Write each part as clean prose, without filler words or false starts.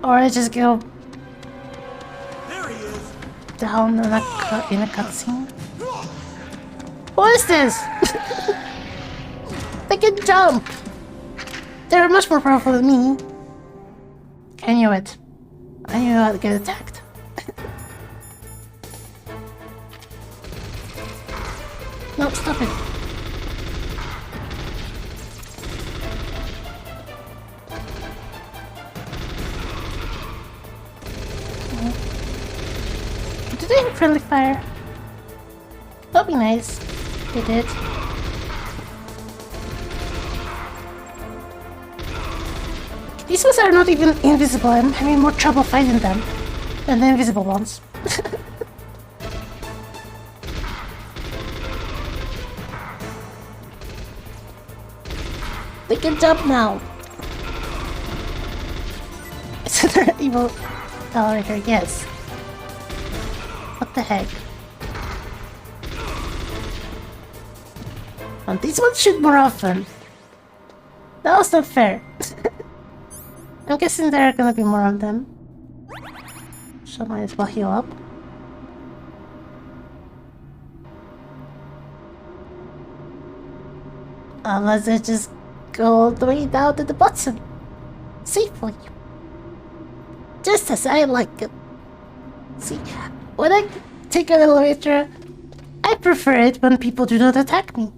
Or I just go There he is. down in a cutscene. What is this? They can jump! They're much more powerful than me. I knew it. I knew how to get attacked. No, stop it. Did they have friendly fire? That'd be nice. They did. These ones are not even invisible. I'm having more trouble fighting them than the invisible ones. They can jump now. Is there an evil elevator? Yes. What the heck? And these ones shoot more often. That was not fair. I'm guessing there are gonna be more of them. So I might as well heal up. Unless I just go all the way down to the bottom. Safely. Just as I like it. See, when I take an elevator, I prefer it when people do not attack me.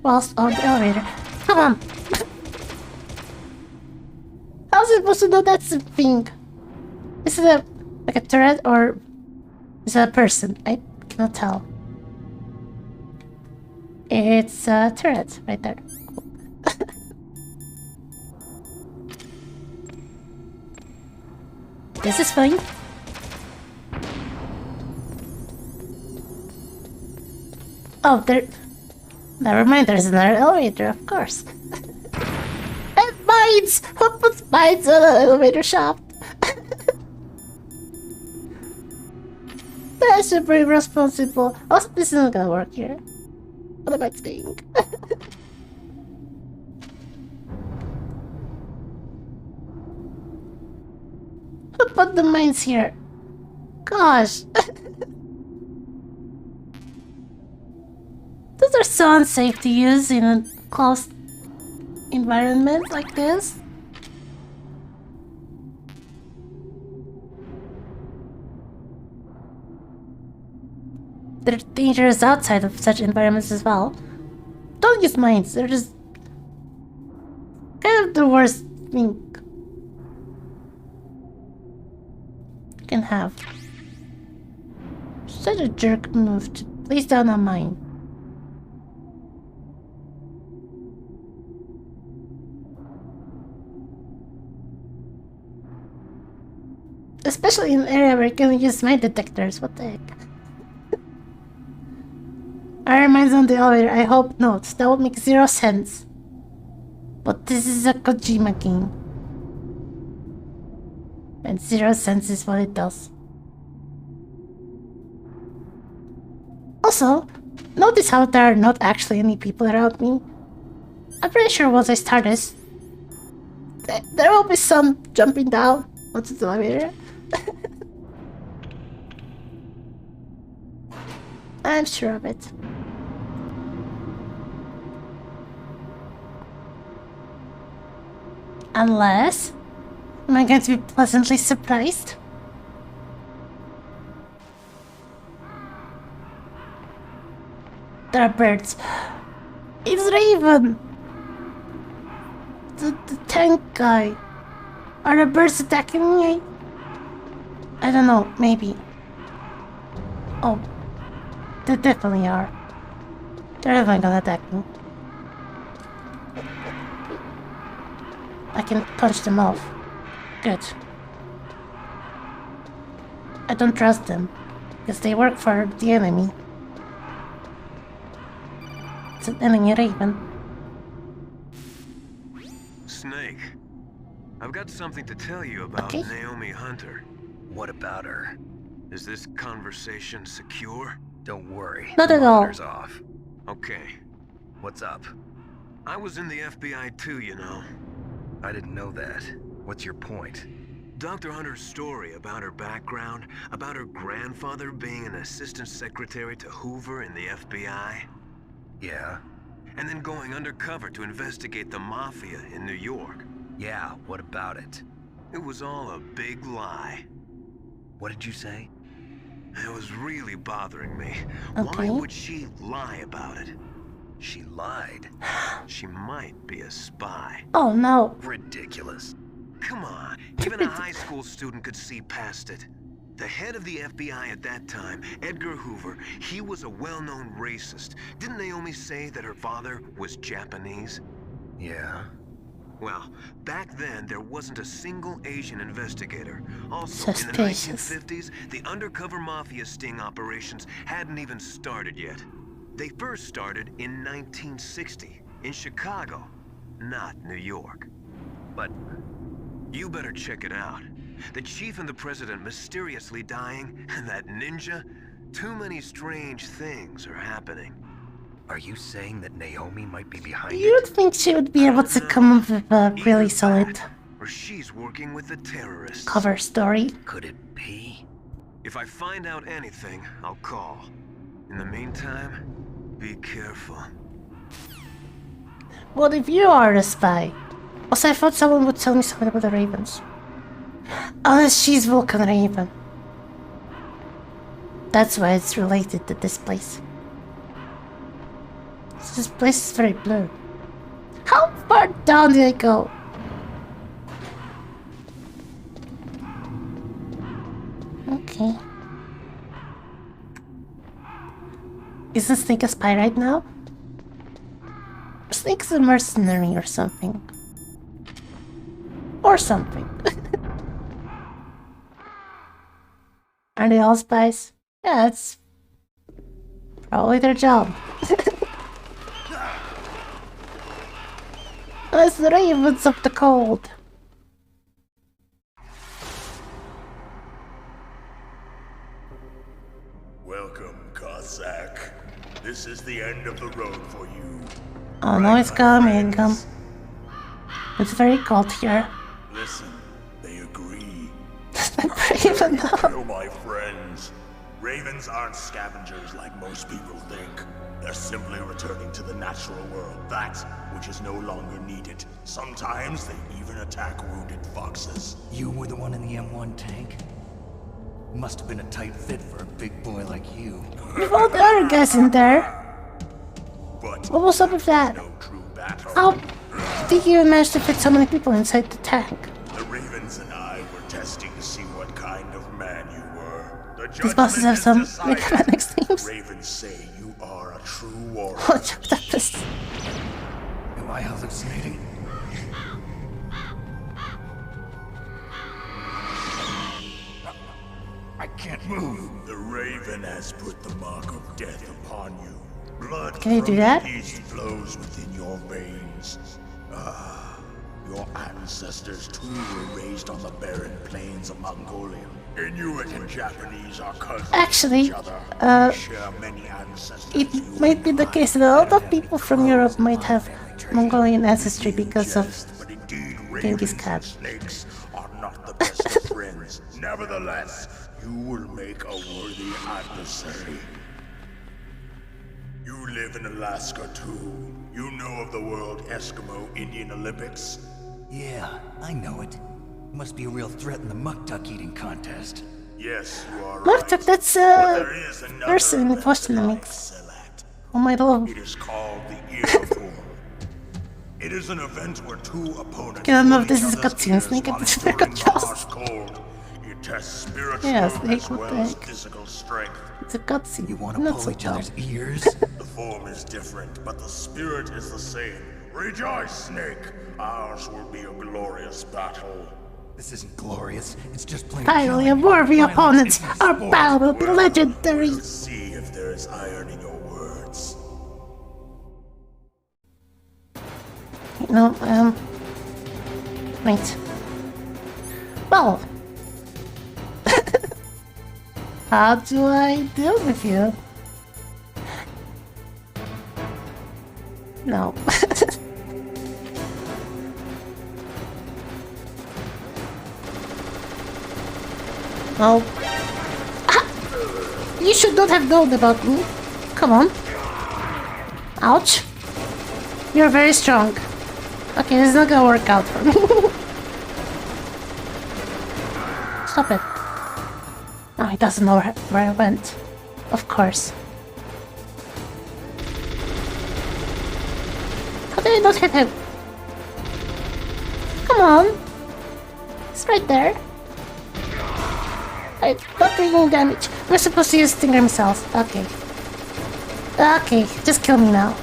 Whilst on the elevator. Come on! How's it supposed to know that's a thing? Is it like a turret or is it a person? I cannot tell. It's a turret right there. This is fine. Oh, there... Never mind, there's another elevator, of course. And mines! Who puts mines on an elevator shaft? That's a pretty responsible. Also, this isn't gonna work here. What am I saying? Who put the mines here? Gosh. Those are so unsafe to use in a closed environment like this. They're dangerous outside of such environments as well. Don't use mines, they're just kind of the worst thing you can have. Such a jerk move to place down a mine. Especially in an area where you can use mine detectors, what the heck? Iron mines on the elevator, I hope not. That would make 0 sense. But this is a Kojima game. And 0 sense is what it does. Also, notice how there are not actually any people around me. I'm pretty sure once I start this, there will be some jumping down onto the elevator. I'm sure of it. Unless... Am I going to be pleasantly surprised? There are birds. It's Raven! The tank guy. Are the birds attacking me? I don't know, maybe. Oh. They definitely are. They're definitely gonna attack me. I can punch them off. Good. I don't trust them, because they work for the enemy. It's an enemy Raven. Snake, I've got something to tell you about Naomi Hunter. What about her? Is this conversation secure? Don't worry. Not at all. Monitor's off. Okay. What's up? I was in the FBI too, you know. I didn't know that. What's your point? Dr. Hunter's story about her background, about her grandfather being an assistant secretary to Hoover in the FBI, Yeah? and then going undercover to investigate the mafia in New York. Yeah, what about it? It was all a big lie. What did you say? It was really bothering me. Okay. Why would she lie about it? She lied. She might be a spy. Oh no. Ridiculous. Come on, even a high school student could see past it. The head of the FBI at that time, Edgar Hoover, he was a well-known racist. Didn't Naomi say that her father was Japanese? Yeah? Well, back then there wasn't a single Asian investigator. Also, in the Suspicious. 1950s, the undercover mafia sting operations hadn't even started yet. They first started in 1960, in Chicago, not New York. But You better check it out. The chief and the president mysteriously dying, and that ninja? Too many strange things are happening. are you saying that Naomi might be behind You'd it? think she would be able to come up with a really Either solid that, or she's working with the terrorists. cover story. Could it be? If I find out anything, I'll call. In the meantime, be careful. What if you are a spy? Also, I thought someone would tell me something about the Ravens. Unless she's Vulcan Raven. That's why it's related to this place. This place is very blue. How far down did I go? Okay. Isn't Snake a spy right now? Snake's a mercenary or something. Or something. Are they all spies? Yeah, it's probably their job. It's the Ravens of the cold. Welcome, Cossack. This is the end of the road for you. Oh no, it's coming. It's very cold here. Listen, they agree. Raven now. Kill my friends. Ravens aren't scavengers like most people think. They're simply returning to the natural world, that which is no longer needed. Sometimes they even attack wounded foxes. You were the one in the M1 tank? Must have been a tight fit for a big boy like you. With all the other guys in there. But What was up with that? no true battle. How did you manage to fit so many people inside the tank? The Ravens and I were testing to see what kind of man you were. The These bosses have judgment some is decided. mechanics names. Ravens say you are a true warrior. What up this? Am I hallucinating? I can't move. The Raven has put the mark of death upon you. Blood Can you from do that? the east flows within your veins. Ah, your ancestors too were raised on the barren plains of Mongolia. Inuit and Japanese are cousins Actually, of each other. We share many ancestors. It you might be and the I. case that a lot of people from Europe might have Mongolian ancestry because of But indeed, Genghis ravens Khan. and snakes are not the best of friends. Nevertheless, you will make a worthy adversary. You live in Alaska too. You know of the World Eskimo Indian Olympics? Yeah, I know it. Must be a real threat in the muck-duck eating contest. Yes, you are Look, right. that's But there is another person in the event Boston that I mix. excel at. Oh my lord. It is called the Ear of War. It is an event where two opponents Okay, I don't know if pull this is each a other's cutscene, ears Snake, while it's enduring very the good. harsh cold. It tests spiritual Yeah, Snake, as what well the as heck? physical strength. It's a cutscene. You want to Not pull so each dumb. other's ears? The form is different, but the spirit is the same. Rejoice, Snake! Ours will be a glorious battle. This isn't glorious. It's just plain Finally, a jolly. worthy Violence opponents. isn't Our sport. battle will be legendary. We'll see if there is iron in your words. No, wait. Well, how do I deal with you? No. Oh. Ah! You should not have known about me. Come on. Ouch. You're very strong. Okay, this is not gonna work out for me. Stop it. Oh, he doesn't know where I went. Of course. How did I not hit him? Come on. It's right there. I'm not doing any damage. We're supposed to use Stinger missiles. Okay. Okay, just kill me now.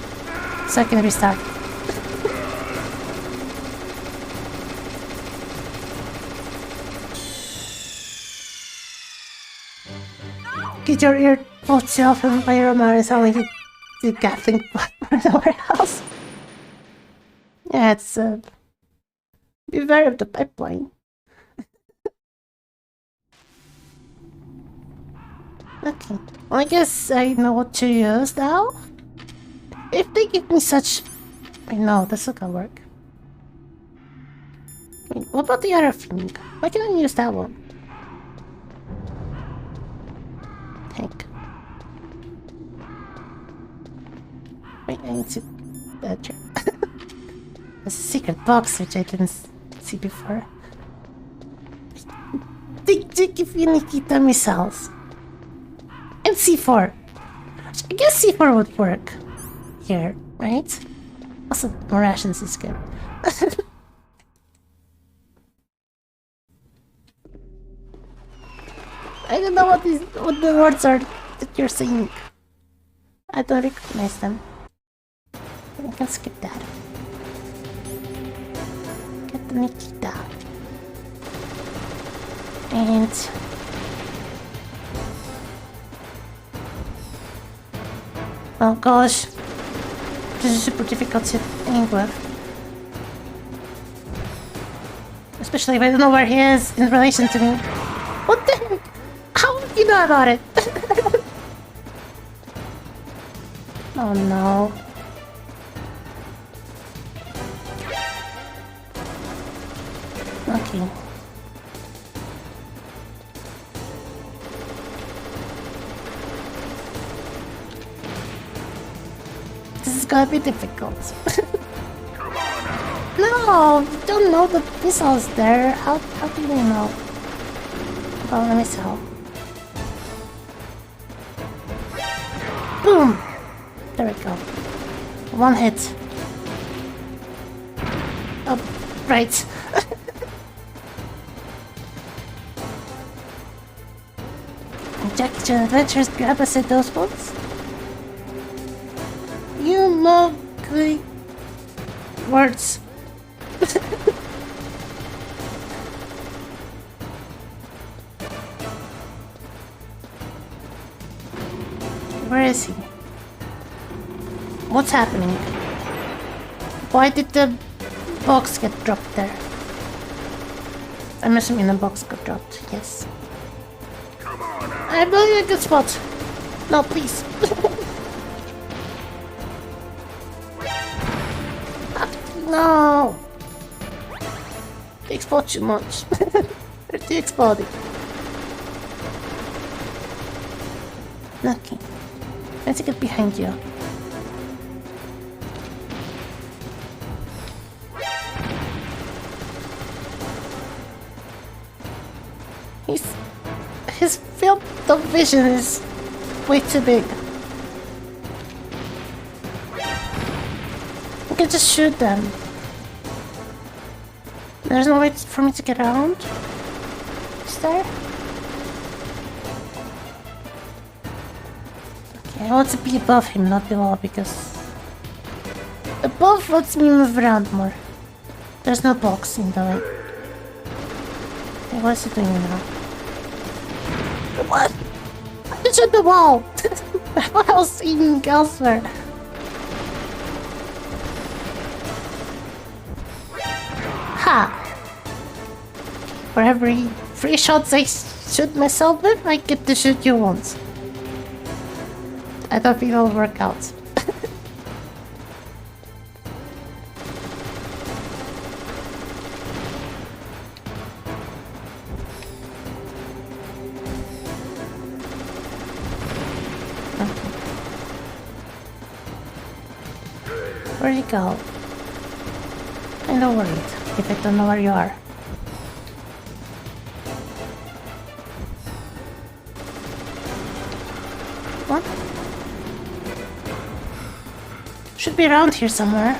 So I can restart. Get your earbuds off and by your mind sound like you gaffing from our house. Yeah, it's beware of the pipeline. Okay, well, I guess I know what to use now. If they give me such... Wait, no, this will gonna work. Wait, what about the other thing? Why can't I use that one? Tank. Wait, I need to... There's a secret box which I didn't see before. They give you Nikita missiles. And C4. I guess C4 would work here, right? Also, more rations is good. I don't know what the words are that you're saying. I don't recognize them. I can skip that. Get the Nikita. And... oh gosh. This is super difficult to aim with. Especially if I don't know where he is in relation to me. What the heck? How do you know about it? Oh no. Okay. This is gonna be difficult. No, you don't know the missile's there. How do you know about the missile? Boom! There we go. One hit. Oh, right. Jackie Chan Adventures, grab us at those ones. You mowgli words. Where is he? What's happening? Why did the box get dropped there? I'm assuming the box got dropped, yes. I'm really in a good spot. No, please. No! They explode too much. They're too exploding. Okay. Let's get behind you. His field of vision is way too big. I can just shoot them. There's no way for me to get around? Is there? Okay, I want to be above him, not below, because... above lets me move around more. There's no box in the way. Okay, what is he doing now? What? I shoot the wall! What else even elsewhere? Ha! For every 3 shots I shoot myself with, I get to shoot you once. I don't think it'll work out. Where'd you go? I'm not worried if I don't know where you are. What? Should be around here somewhere.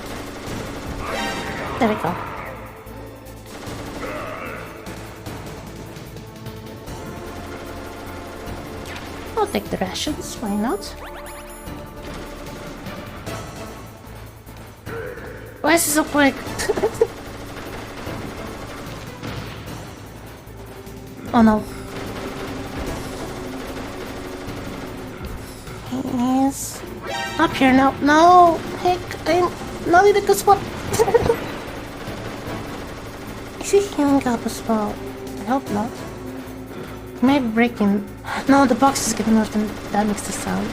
There we go. I'll take the rations, why not? Why is it so quick? Oh no. He's up here now. No! Heck, I'm not in a good spot. Is he healing up as well? I hope not. Maybe breaking. No, the box is getting moved and that makes the sound.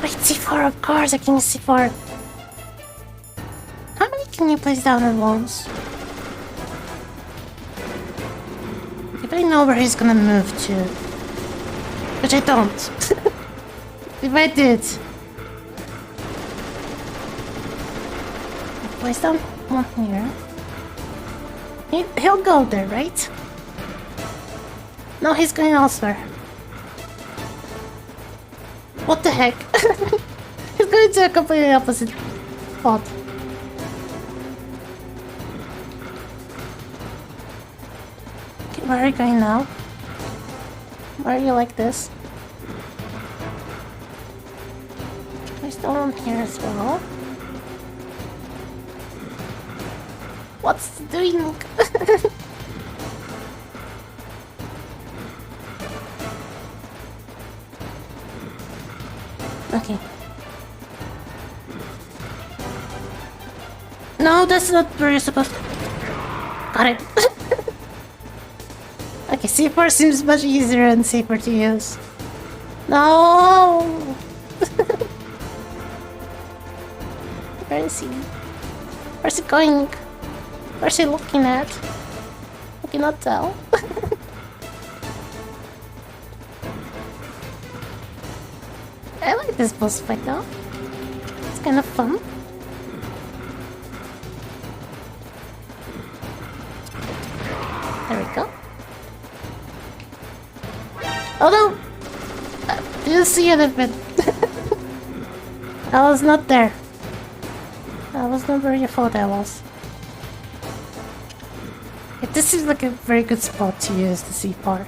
Right, C4, of course, I can C4. How many can you place down at once? If I know where he's gonna move to. Which I don't. If I did. Place down one here. He'll go there, right? No, he's going elsewhere. What the heck? He's going to a completely opposite spot. Okay, where are you going now? Why are you like this? There's no one here as well. What's he doing? Okay. No, that's not where you're supposed to... Got it. Okay, C4 seems much easier and safer to use. No! Where is he? Where's he going? Where's he looking at? I cannot tell. I like this boss fight though. It's kind of fun. There we go. Oh no! I didn't see anything. I was not there. I was not where you thought I was. Okay, this seems like a very good spot to use the C4.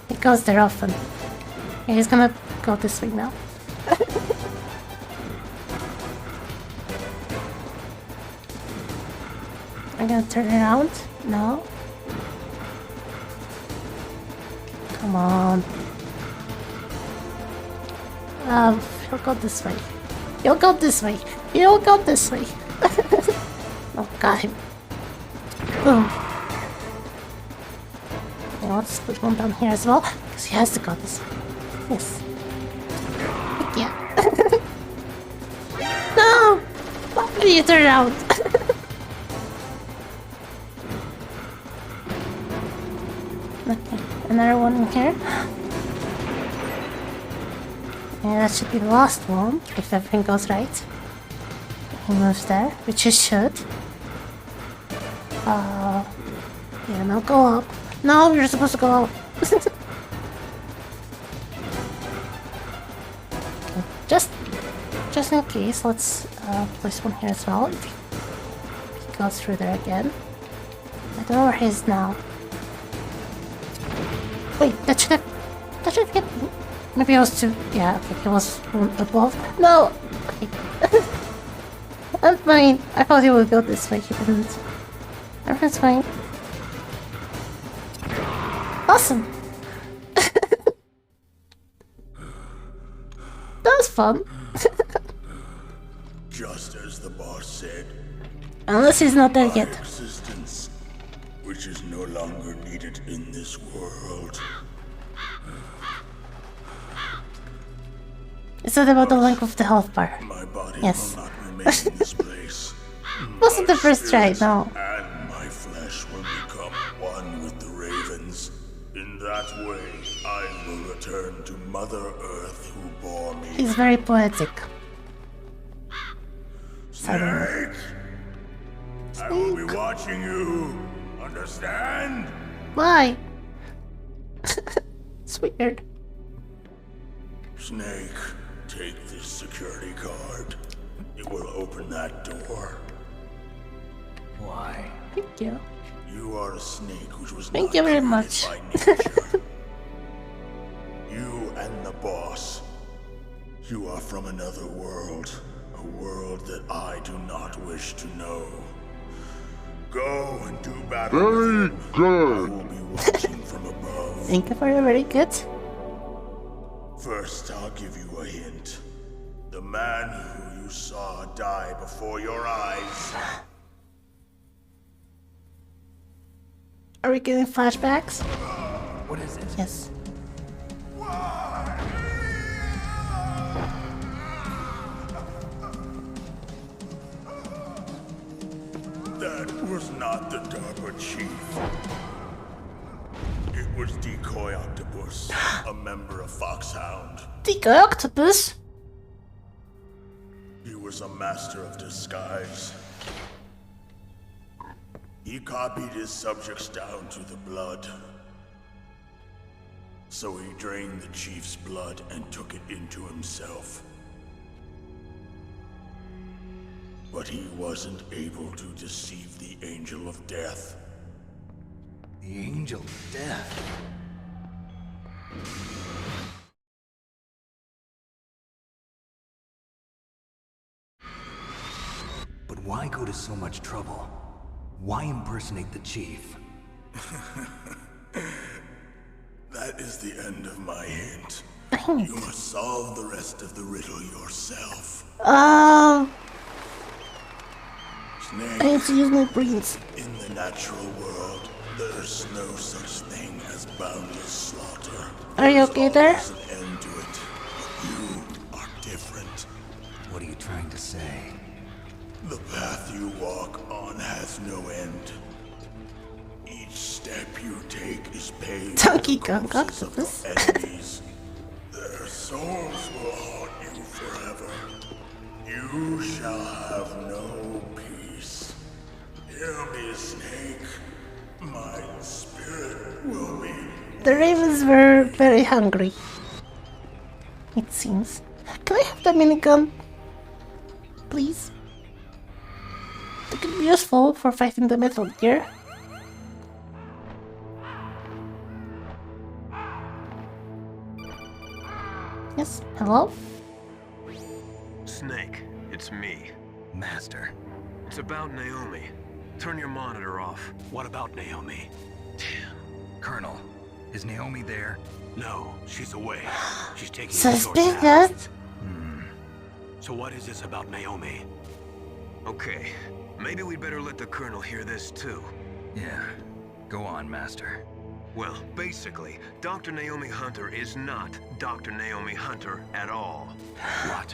It goes there often. Okay, he's gonna go this way now. I'm gonna turn around. No. Come on. He'll go this way. He'll go this way. He'll go this way. Oh, got him. Boom. Yeah, let's put one down here as well, because he has to go this way. Yes. Heck yeah. No! Why did you turn around? Okay, another one in here. Yeah, that should be the last one, if everything goes right. He moves there, which it should. Yeah, now go up. No, you're supposed to go up. Okay, just in case, let's place one here as well. If he goes through there again. I don't know where he is now. Wait, that should have hit me. Maybe I was too... Yeah, okay, he was above. No! Okay. I'm fine. I thought he would go this way, he didn't. Everything's fine. Awesome! That was fun. Just as the boss said. Unless he's not there yet. Existence, which is no longer needed in this world. Is that about the length of the health bar? My body Yes. will not remain in this place. Wasn't the first try, no. And my flesh will become one with the ravens. In that way, I will return to Mother Earth who bore me. He's very poetic. Snake! I will be watching you. Understand? Why? It's weird. Snake, take this security card. It will open that door. Why? Thank you. You are a snake which was Thank not you very created much. by nature. You and the boss. You are from another world. A world that I do not wish to know. Go and do battle with him. I will be watching from above. Thank you for your very good. First, I'll give you a hint. The man who you saw die before your eyes. Are we getting flashbacks? What is it? Yes. That was not the DARPA chief. It was Decoy Octopus, a member of Foxhound. Decoy Octopus? He was a master of disguise. He copied his subjects down to the blood. So he drained the chief's blood and took it into himself. But he wasn't able to deceive the Angel of Death. The Angel of Death. But why go to so much trouble? Why impersonate the chief? That is the end of my hint. Dang You it. must solve the rest of the riddle yourself. I Snake, need to use my brains. in the natural world, there's no such thing as boundless slaughter. Are you okay there? There's an end to it, but you are different. What are you trying to say? The path you walk on has no end. Each step you take is paved Donkey with the Kong corpses of Octopus. your enemies. Their souls will haunt you forever. You shall have no peace. Hear me, Snake. My spirit will be. The ravens were very hungry. It seems. Can I have the minigun? Please? It could be useful for fighting the Metal Gear. Yes, hello? Snake, it's me. Master. It's about Naomi. Turn your monitor off. What about Naomi? Colonel, is Naomi there? No, she's away. She's taking a short nap. Suspicious? So what is this about Naomi? Okay, maybe we'd better let the Colonel hear this too. Yeah. Go on, Master. Well, basically, Dr. Naomi Hunter is not Dr. Naomi Hunter at all. What?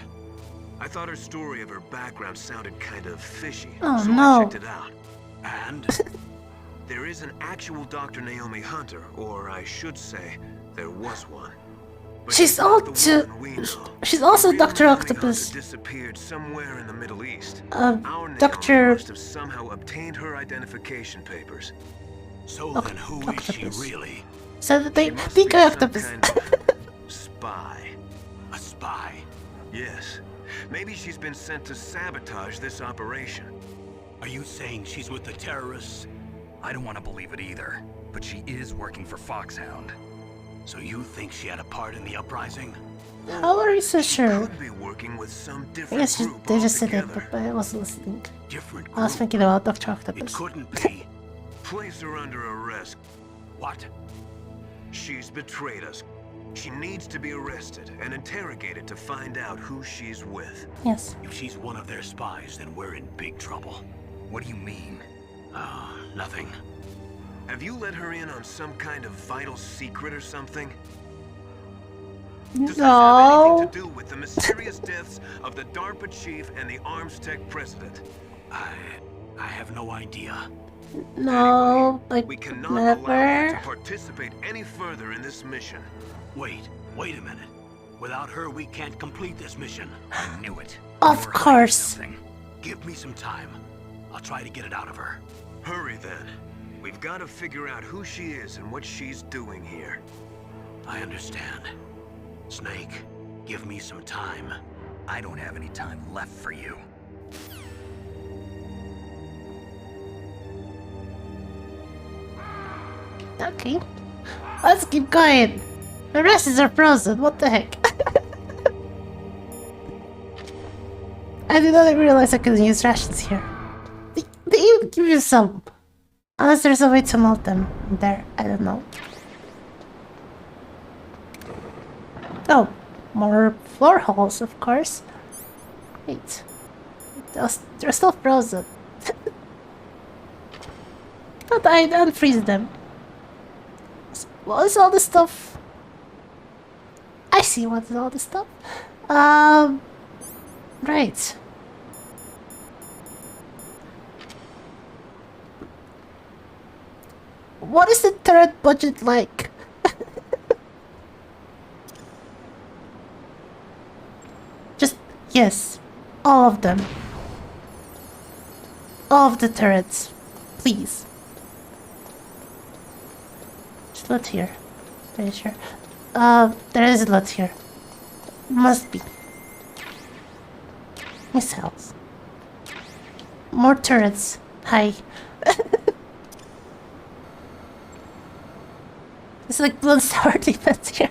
I thought her story of her background sounded kind of fishy, Oh, so no. I checked it out. And? There is an actual Dr. Naomi Hunter, or I should say, there was one. But She's not the also- one we know. she's also The real Dr. Naomi Octopus. Hunter disappeared somewhere in the Middle East. Uh, Our Naomi Dr. must have somehow obtained her identification papers. So Oc- then who is she octopus. really? So the She must be Decoy some Octopus. kind of spy. A spy? Yes. Maybe she's been sent to sabotage this operation. Are you saying she's with the terrorists? I don't want to believe it either, but she is working for Foxhound. So you think she had a part in the uprising? How are you so sure? Could be working with some I different guess group they just said it, altogether. but I wasn't listening. Different I was group? thinking about Dr. It Octopus. couldn't be. Place her under arrest. What? She's betrayed us. She needs to be arrested and interrogated to find out who she's with. Yes. If she's one of their spies, then we're in big trouble. What do you mean? Nothing. Have you let her in on some kind of vital secret or something? Does this have No. anything to do with the mysterious deaths of the DARPA chief and the Arms Tech president? I have no idea. No, We like cannot allow her never. to participate any further in this mission. Wait a minute. Without her, we can't complete this mission. I knew it. Of You were course. hiding something. Give me some time. I'll try to get it out of her. Hurry then. We've got to figure out who she is and what she's doing here. I understand. Snake, give me some time. I don't have any time left for you. Okay. Let's keep going. The rest are frozen. What the heck? I did not even realize I could use rations here. They even give you some. Unless there's a way to melt them there. I don't know. Oh, more floor holes, of course. Wait. They're still frozen. But I unfreeze them. What is all this stuff? I see what is all this stuff. Right. What is the turret budget like? Just, yes. All of them. All of the turrets. Please. Just loot here. Pretty sure. There is a lot here. Must be. Missiles. More turrets. Hi. It's like Blood Tower defense here.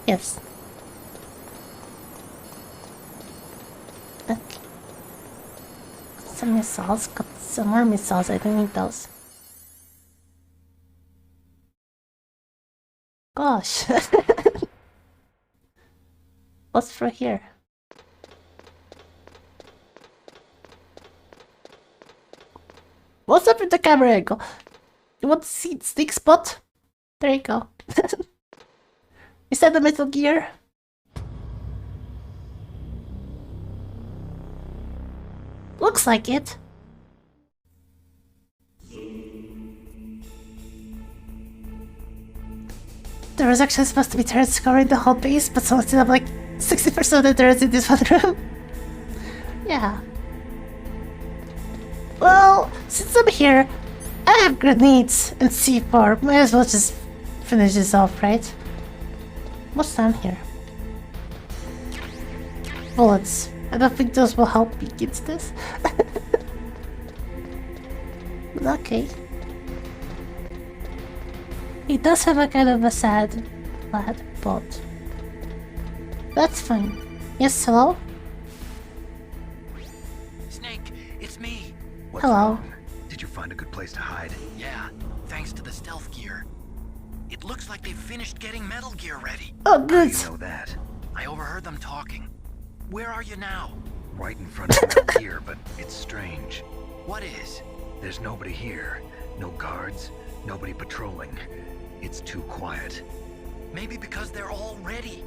Yes. Okay. Some missiles. Got some more missiles. I don't need those. Gosh. What's through here? What's up with the camera angle? You want to see the stick spot? There you go. Is that the Metal Gear? Looks like it. There was actually supposed to be turrets covering the whole base, but someone still have like 60% of the turrets in this one room. Yeah. Well, since I'm here, I have grenades and C4. Might as well just finish this off, right? What's down here? Bullets. I don't think those will help me against this. Okay. He does have a kind of a sad lad, but that's fine. Yes, hello? Snake, it's me. What's Hello. wrong? Did you find a good place to hide? Yeah, thanks to the stealth gear. It looks like they've finished getting Metal Gear ready. Oh, How good. do you know that? I overheard them talking. Where are you now? Right in front of Metal Gear, but it's strange. What is? There's nobody here. No guards, nobody patrolling. It's too quiet. Maybe because they're all ready.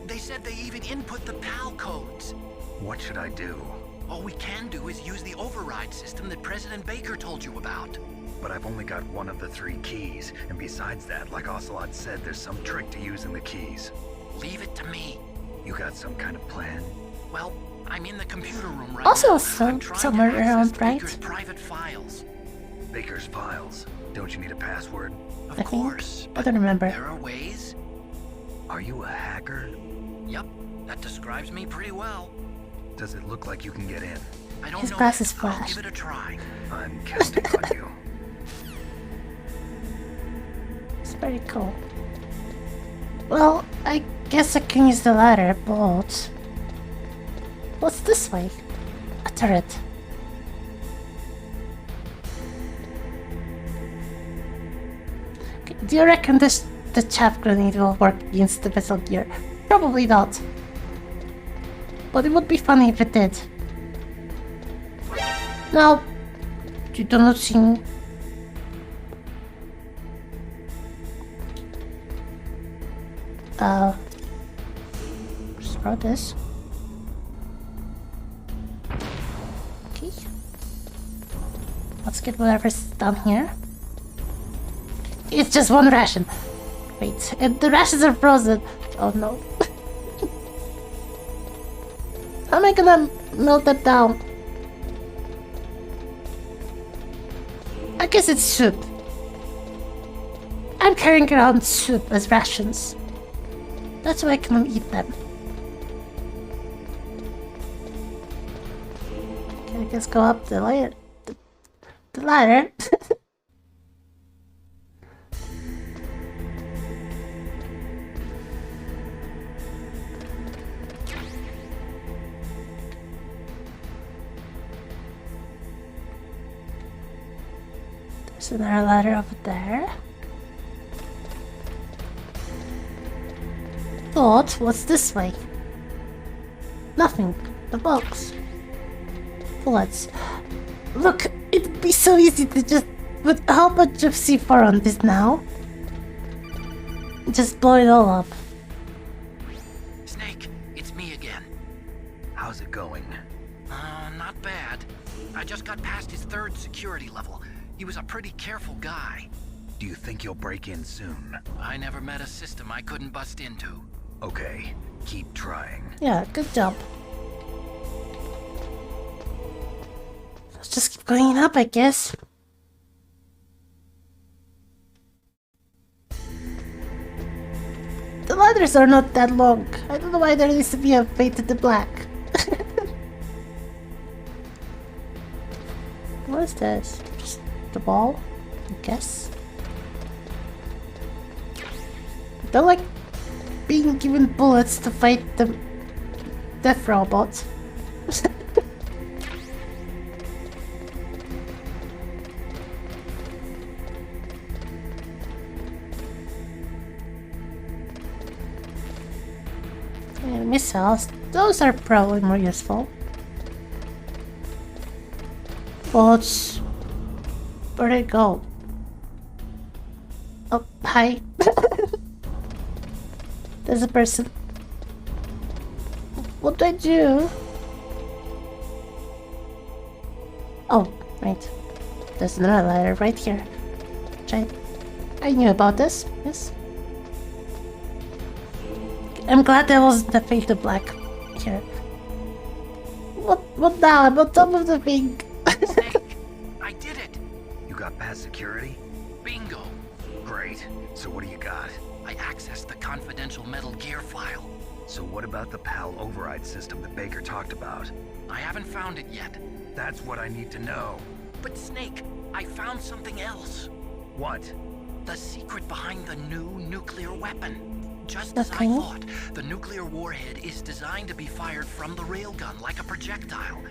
They said they even input the PAL codes. What should I do? All we can do is use the override system that President Baker told you about. But I've only got one of the 3 keys, and besides that, like Ocelot said, there's some trick to using the keys. Leave it to me. You got some kind of plan? Well, I'm in the computer room right Also now. I'm trying to somewhere access around, right? Baker's private files. Baker's files. Don't you need a password? Of I course, think. I but don't remember. there are ways. Are you a hacker? Yep, that describes me pretty well. Does it look like you can get in? I don't His know. glasses I'll flash. give it a try. I'm counting on you. It's very cool. Well, I guess I can use the ladder, but... What's this way? A turret. Okay, do you reckon the chaff grenade will work against the Metal Gear? Probably not. But it would be funny if it did. Now, you do not seem... Just throw this. Okay. Let's get whatever's down here. It's just one ration. Wait, and the rations are frozen. Oh no. How am I gonna melt that down? I guess it's soup. I'm carrying around soup as rations. That's why I can eat them. Okay, I guess go up the ladder. The ladder. There's another ladder over there. Thought, what's this way? Nothing. The box. Bullets. Look, it'd be so easy to just put a whole bunch of C4 on this now. Just blow it all up. Snake, it's me again. How's it going? Not bad. I just got past his 3rd security level. He was a pretty careful guy. Do you think you'll break in soon? I never met a system I couldn't bust into. Okay, keep trying. Yeah, good job. Let's just keep going up, I guess. The ladders are not that long. I don't know why there needs to be a fade to the black. What is this? Just the ball? I guess. I don't like being given bullets to fight the death robot. And missiles, those are probably more useful. Bullets. Where'd it go? Oh, hi. There's a person. What do I do? Oh, right. There's another ladder right here. Which I knew about this. Yes. I'm glad there wasn't a fade to black here. What now? I'm on top of the thing. Snake, I did it. You got past security? Bingo. Great. So what do you got? I accessed the confidential Metal Gear file. So what about the PAL override system that Baker talked about? I haven't found it yet. That's what I need to know. But Snake, I found something else. What? The secret behind the new nuclear weapon. Just as I Okay. thought, the nuclear warhead is designed to be fired from the railgun like a projectile.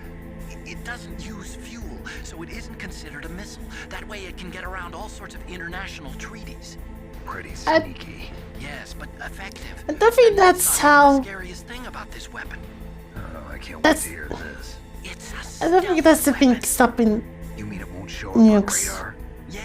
It doesn't use fuel, so it isn't considered a missile. That way it can get around all sorts of international treaties. Pretty I- sneaky. Yes, but effective. I don't think And that's not how. the scariest thing about this weapon. Oh, I can't wait That's- to hear this. It's a I don't think that's the stealth thing weapon. stopping. You mean it won't show up on Nukes. radar? Yeah.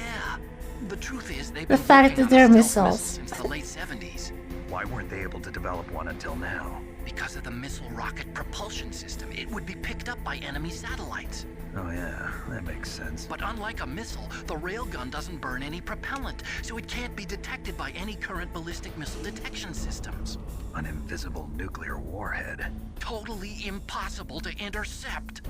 The truth is they've The been fact working that on a they're stealth missile missiles. since the late 70s. Why weren't they able to develop one until now? Because of the missile rocket propulsion system, it would be picked up by enemy satellites. Oh yeah, that makes sense. But unlike a missile, the railgun doesn't burn any propellant, so it can't be detected by any current ballistic missile detection systems. An invisible nuclear warhead. Totally impossible to intercept.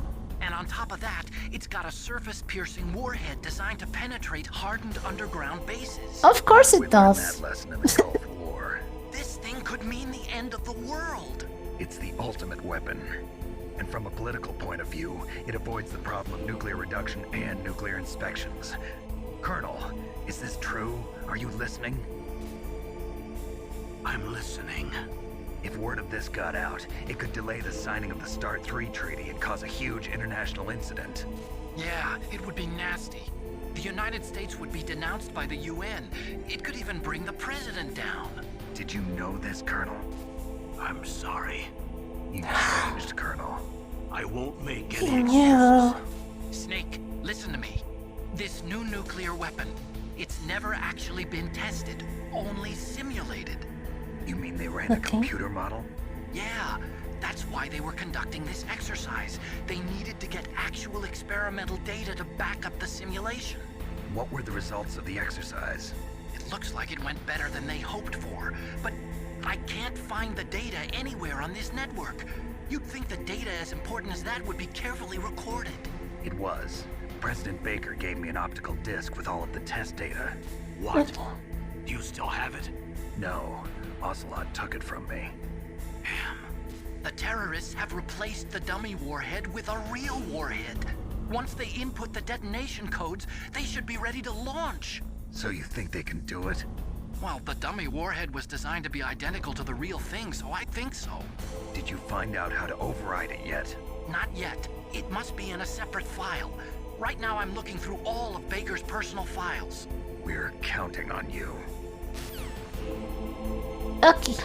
And on top of that, it's got a surface-piercing warhead designed to penetrate hardened underground bases. Of course We it learned does. that lesson in the Gulf War. This thing could mean the end of the world. It's the ultimate weapon. And from a political point of view, it avoids the problem of nuclear reduction and nuclear inspections. Colonel, is this true? Are you listening? I'm listening. If word of this got out, it could delay the signing of the START 3 treaty and cause a huge international incident. Yeah, it would be nasty. The United States would be denounced by the UN. It could even bring the president down. Did you know this, Colonel? I'm sorry. You changed, Colonel. I won't make any Yeah. Snake, listen to me. This new nuclear weapon, it's never actually been tested, only simulated. You mean they ran a Okay. computer model? Yeah, that's why they were conducting this exercise. They needed to get actual experimental data to back up the simulation. What were the results of the exercise? It looks like it went better than they hoped for, but I can't find the data anywhere on this network. You'd think the data as important as that would be carefully recorded. It was. President Baker gave me an optical disc with all of the test data. What? Do you still have it? No, Ocelot took it from me. Damn. The terrorists have replaced the dummy warhead with a real warhead. Once they input the detonation codes, they should be ready to launch. So you think they can do it? Well, the dummy warhead was designed to be identical to the real thing, so I think so. Did you find out how to override it yet? Not yet. It must be in a separate file. Right now I'm looking through all of Baker's personal files. We're counting on you. Okay.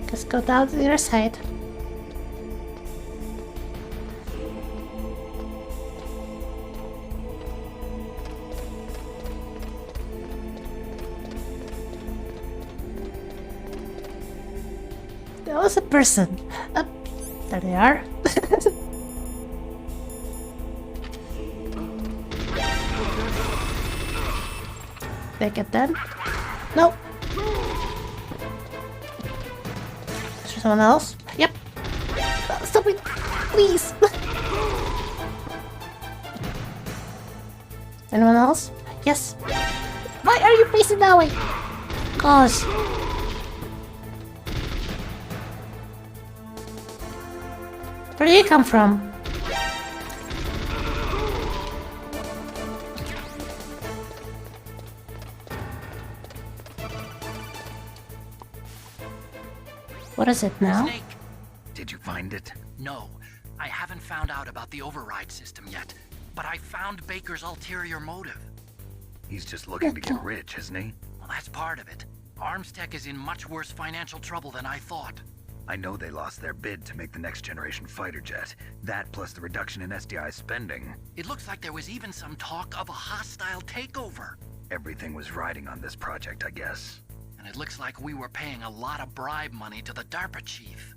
Let's go down to the other side. There was a person. There they are. They get done? No. Is there someone else? Yep. Stop it, please. Anyone else? Yes. Why are you facing that way? Gosh. Where do you come from? What is it now? Snake. Did you find it? No, I haven't found out about the override system yet, but I found Baker's ulterior motive. He's just looking to get rich, isn't he? Well, that's part of it. Armstech is in much worse financial trouble than I thought. I know they lost their bid to make the next generation fighter jet. That plus the reduction in SDI spending. It looks like there was even some talk of a hostile takeover. Everything was riding on this project, I guess. And it looks like we were paying a lot of bribe money to the DARPA chief.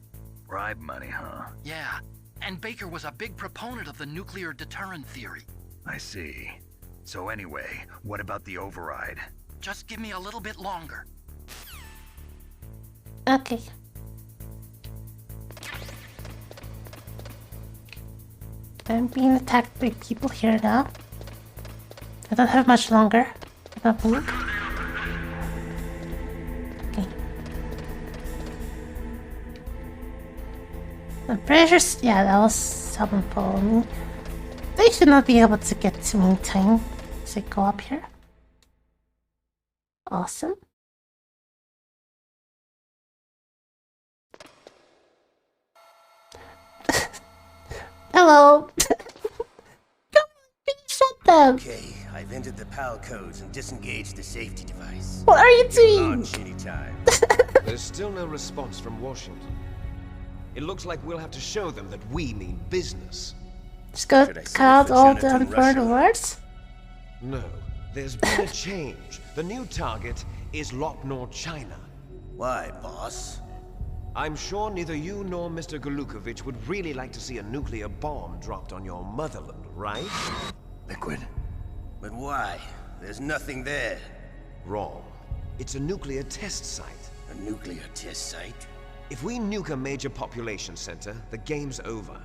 Bribe money, huh? Yeah, and Baker was a big proponent of the nuclear deterrent theory. I see. So anyway, what about the override? Just give me a little bit longer. Okay. I'm being attacked by people here now. I don't have much longer. I don't think. Okay. I'm pretty sure, yeah, that was someone following me. They should not be able to get to me in time. So go up here. Awesome. Hello. Come on, can you shut them? Okay, I've entered the PAL codes and disengaged the safety device. What are you doing? Launch anytime. There's still no response from Washington. It looks like we'll have to show them that we mean business. Just go Should I send cut out it for all the China to important Russia? words. No, there's been a change. The new target is Lopnor, China. Why, boss? I'm sure neither you nor Mr. Golukovich would really like to see a nuclear bomb dropped on your motherland, right? Liquid. But why? There's nothing there. Wrong. It's a nuclear test site. A nuclear test site? If we nuke a major population center, the game's over.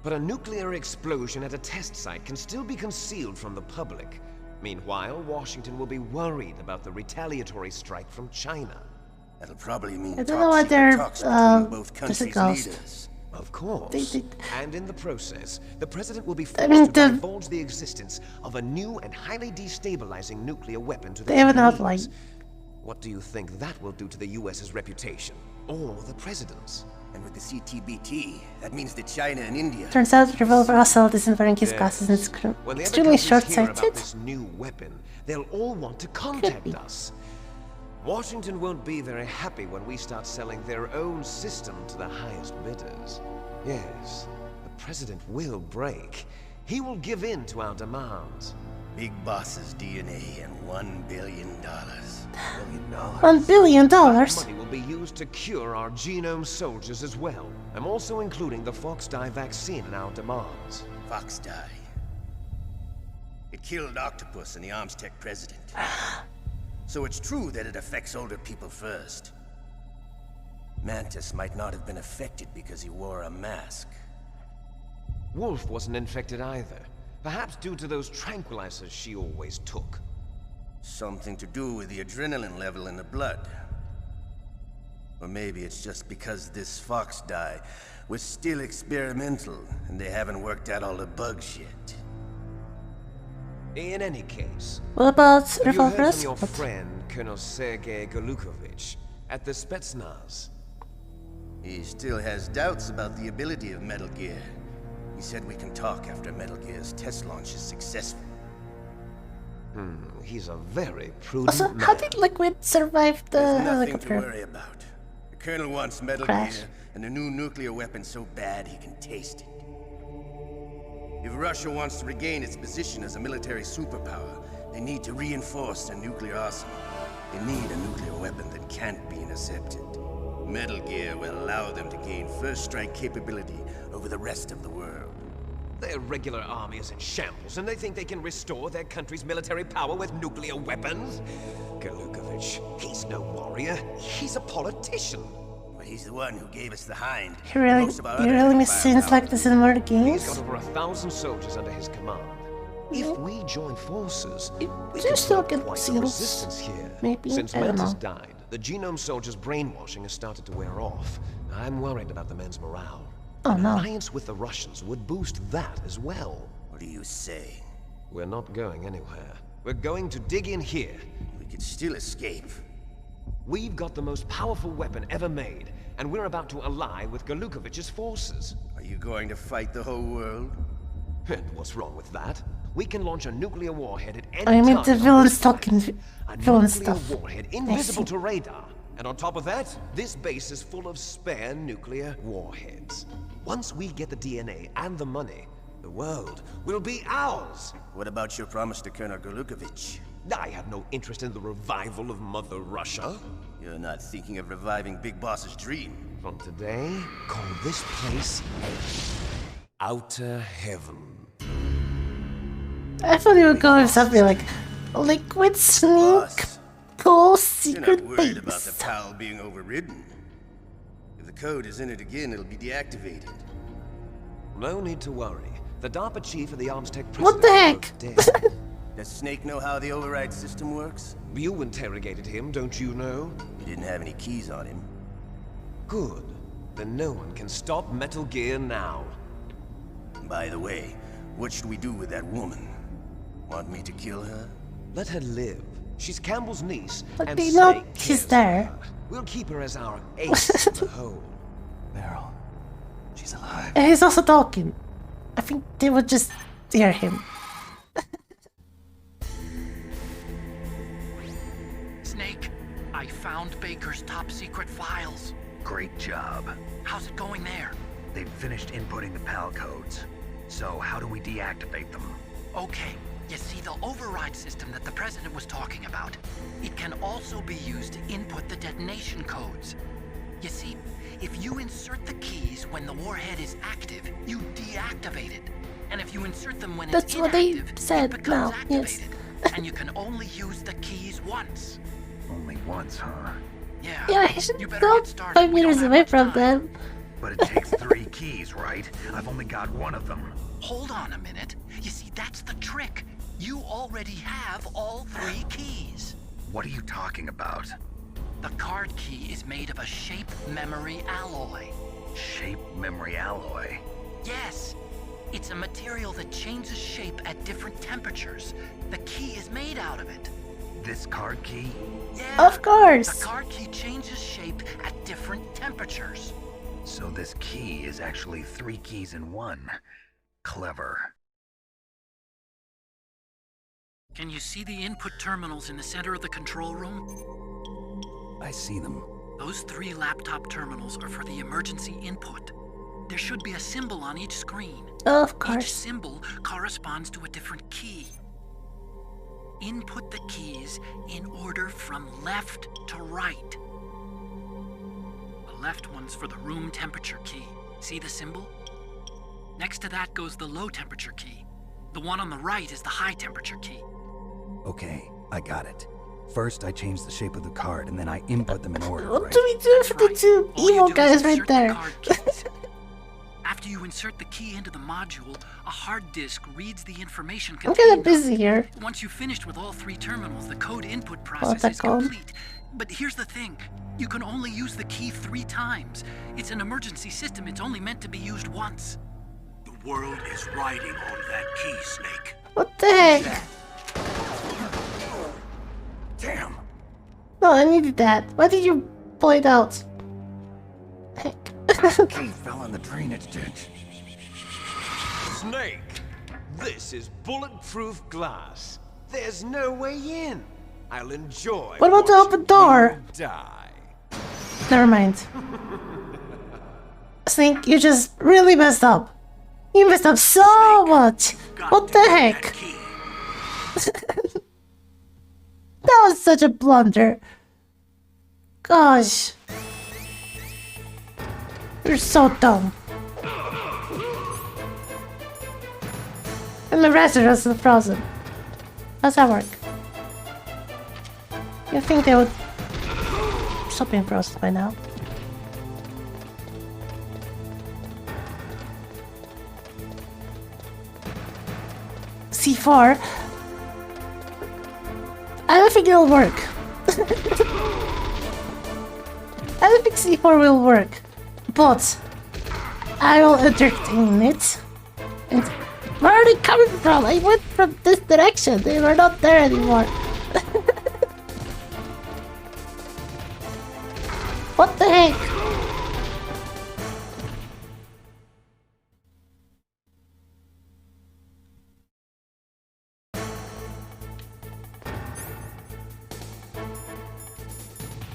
But a nuclear explosion at a test site can still be concealed from the public. Meanwhile, Washington will be worried about the retaliatory strike from China. That'll probably mean I don't know what they're, talks between both there's a countries' ghost. leaders. Of course. They- And in the process, the president will be forced I mean, to divulge the existence of a new and highly destabilizing nuclear weapon to the They have an Chinese. outline. What do you think that will do to the US's reputation? Or the president's? And with the CTBT, that means that China and India... Turns out the revolver assault isn't wearing his glasses and it's When the other extremely countries hear about short-sighted. this new weapon, they'll all want to contact be. us. Washington won't be very happy when we start selling their own system to the highest bidders. Yes, the president will break. He will give in to our demands. Big boss's DNA and $1 billion. $1 billion. Money will be used to cure our genome soldiers as well. I'm also including the Fox dye vaccine in our demands. Fox dye. It killed Octopus and the Armstech president. So it's true that it affects older people first. Mantis might not have been affected because he wore a mask. Wolf wasn't infected either. Perhaps due to those tranquilizers she always took. Something to do with the adrenaline level in the blood. Or maybe it's just because this fox dye was still experimental and they haven't worked out all the bugs yet. In any case, What about have you heard revolvers? from your friend, Colonel Sergei Golukovich, at the Spetsnaz? He still has doubts about the ability of Metal Gear. He said we can talk after Metal Gear's test launch is successful. He's a very prudent Also, man. how did Liquid survive the There's nothing to helicopter worry about. The Colonel wants Metal crash? Gear and a new nuclear weapon so bad he can taste it. If Russia wants to regain its position as a military superpower, they need to reinforce their nuclear arsenal. They need a nuclear weapon that can't be intercepted. Metal Gear will allow them to gain first strike capability over the rest of the world. Their regular army is in shambles, and they think they can restore their country's military power with nuclear weapons? Golukovich, he's no warrior. He's a politician. But he's the one who gave us the Hind. You really, Most of our you other really miss firepower. scenes like this in more He's games? got over 1,000 soldiers under his command. If we join forces, we do can still put get quite the scenes, resistance here. maybe? Since I don't Mantis know. died, the genome soldiers' brainwashing has started to wear off. I'm worried about the men's morale. Oh An no. alliance with the Russians would boost that as well. What are you saying? We're not going anywhere. We're going to dig in here. We could still escape. We've got the most powerful weapon ever made, and we're about to ally with Golukovich's forces. Are you going to fight the whole world? And what's wrong with that? We can launch a nuclear warhead at any I mean, time the on villains this planet. talking A villain nuclear stuff. warhead invisible to radar. And on top of that, this base is full of spare nuclear warheads. Once we get the DNA and the money, the world will be ours. What about your promise to Colonel Golukovich? I have no interest in the revival of Mother Russia. You're not thinking of reviving Big Boss's dream. From today, call this place Outer Heaven. I thought he would go with something like Liquid Sneak Boss, Cool you're Secret not worried about the Base. PAL being overridden. If the code is in it again, it'll be deactivated. No need to worry. The DARPA chief of the Armstech president What the heck? is dead. Does Snake know how the override system works? You interrogated him, don't you know? He didn't have any keys on him. Good. Then no one can stop Metal Gear now. By the way, what should we do with that woman? Want me to kill her? Let her live. She's Campbell's niece, But and they know Snake she's cares there. for her. We'll keep her as our ace in the hole. Meryl, she's alive. And he's also talking. I think they would just hear him. Snake, I found Baker's top secret files. Great job. How's it going there? They've finished inputting the PAL codes. So how do we deactivate them? Okay, you see the override system that the president was talking about. It can also be used to input the detonation codes. You see, if you insert the keys when the warhead is active, you deactivate it. And if you insert them when That's it's what they inactive, said it becomes now, yes. activated. And you can only use the keys once. Only once, huh? Yeah. Yeah, he should You better go get started. 5 We don't meters have away much from time. them. But it takes 3 keys, right? I've only got one of them. Hold on a minute. You see, that's the trick. You already have all 3 keys. What are you talking about? The card key is made of a shape memory alloy. Shape memory alloy. Yes, it's a material that changes shape at different temperatures. The key is made out of it. This card key? Yeah, Of course. the card key changes shape at different temperatures. So this key is actually 3 keys in one. Clever. Can you see the input terminals in the center of the control room? I see them. Those 3 laptop terminals are for the emergency input. There should be a symbol on each screen. Of Each course. symbol corresponds to a different key. Input the keys in order from left to right. The left one's for the room temperature key. See the symbol? Next to that goes the low temperature key. The one on the right is the high temperature key. Okay, I got it. First, I change the shape of the card, and then I input them in order, What right? do we do for the two All you evil do is guys right insert the there? card keys. After you insert the key into the module, a hard disk reads the information I'm contained. kinda busy here. Once you've finished with all 3 terminals, the code input What's process that is called? complete. But here's the thing. You can only use the key 3 times. It's an emergency system. It's only meant to be used once. The world is riding on that key, Snake. What the heck? Damn! No, I needed that. Why did you pull it out? Heck. Key fell in the drainage ditch. Snake, this is bulletproof glass. There's no way in. I'll enjoy. What about the watching open door? you die. Never mind. Snake, you just really messed up. You messed up so much. What the heck? That was such a blunder. Gosh. You're so dumb. And the rest of us are frozen. How's that work? You think they would stop being frozen by now? C4? I don't think it'll work. I don't think C4 will work. But I will entertain it. And where are they coming from? I went from this direction. They were not there anymore. What the heck?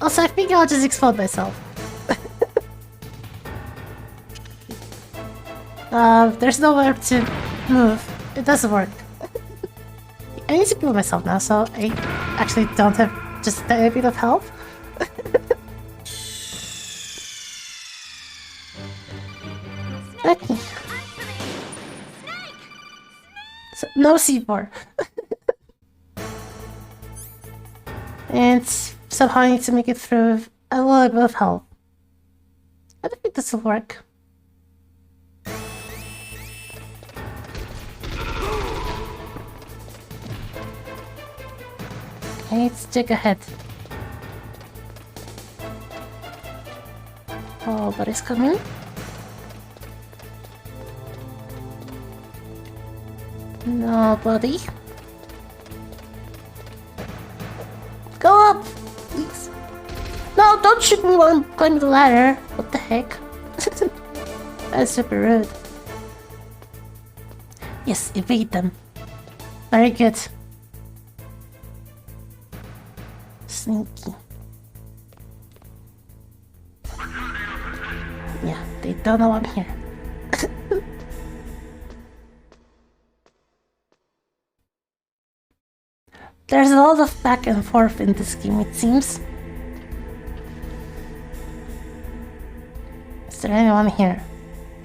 Also, I think I'll just explode myself. There's nowhere to move. It doesn't work. I need to kill myself now, so I actually don't have just a bit of health. Okay. So, no C4. And somehow I need to make it through a little bit of health. I don't think this will work. Okay, let's check ahead. Oh, but it's coming. Nobody. Go up, please. No, don't shoot me while I'm climbing the ladder. What the heck? That's super rude. Yes, evade them. Very good. Sneaky. Yeah, they don't know I'm here. There's a lot of back and forth in this game, it seems. Is there anyone here?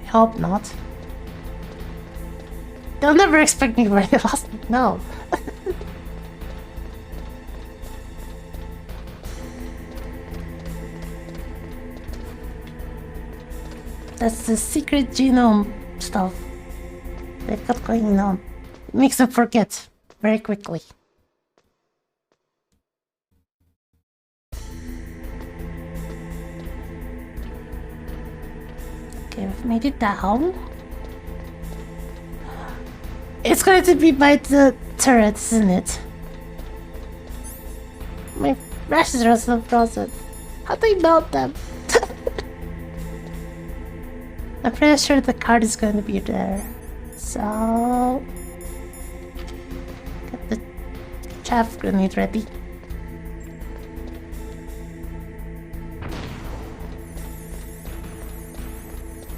I hope not. They'll never expect me where they lost me. No. That's the secret genome stuff they've got going on. It makes them forget very quickly. Okay, we've made it down. It's going to be by the turret, isn't it? My rashes are so frozen. How do I melt them? I'm pretty sure the card is going to be there. So... get the chaff grenade ready.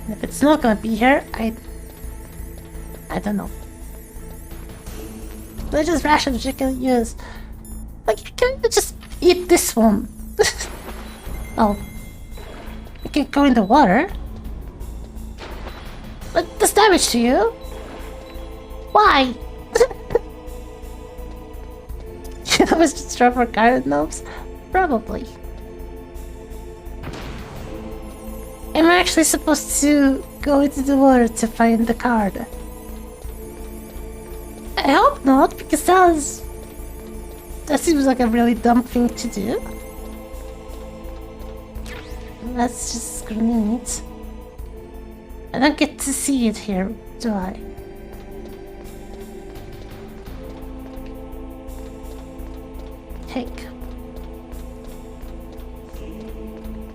And if it's not gonna be here, I don't know. There's just rations you can use. Like, you can just eat this one. Oh. You can go in the water. What does damage to you? Why? You know, it's just for garden gnomes? Probably. Am I actually supposed to go into the water to find the card? I hope not, because that seems like a really dumb thing to do. That's just neat. I don't get to see it here, do I? Heck.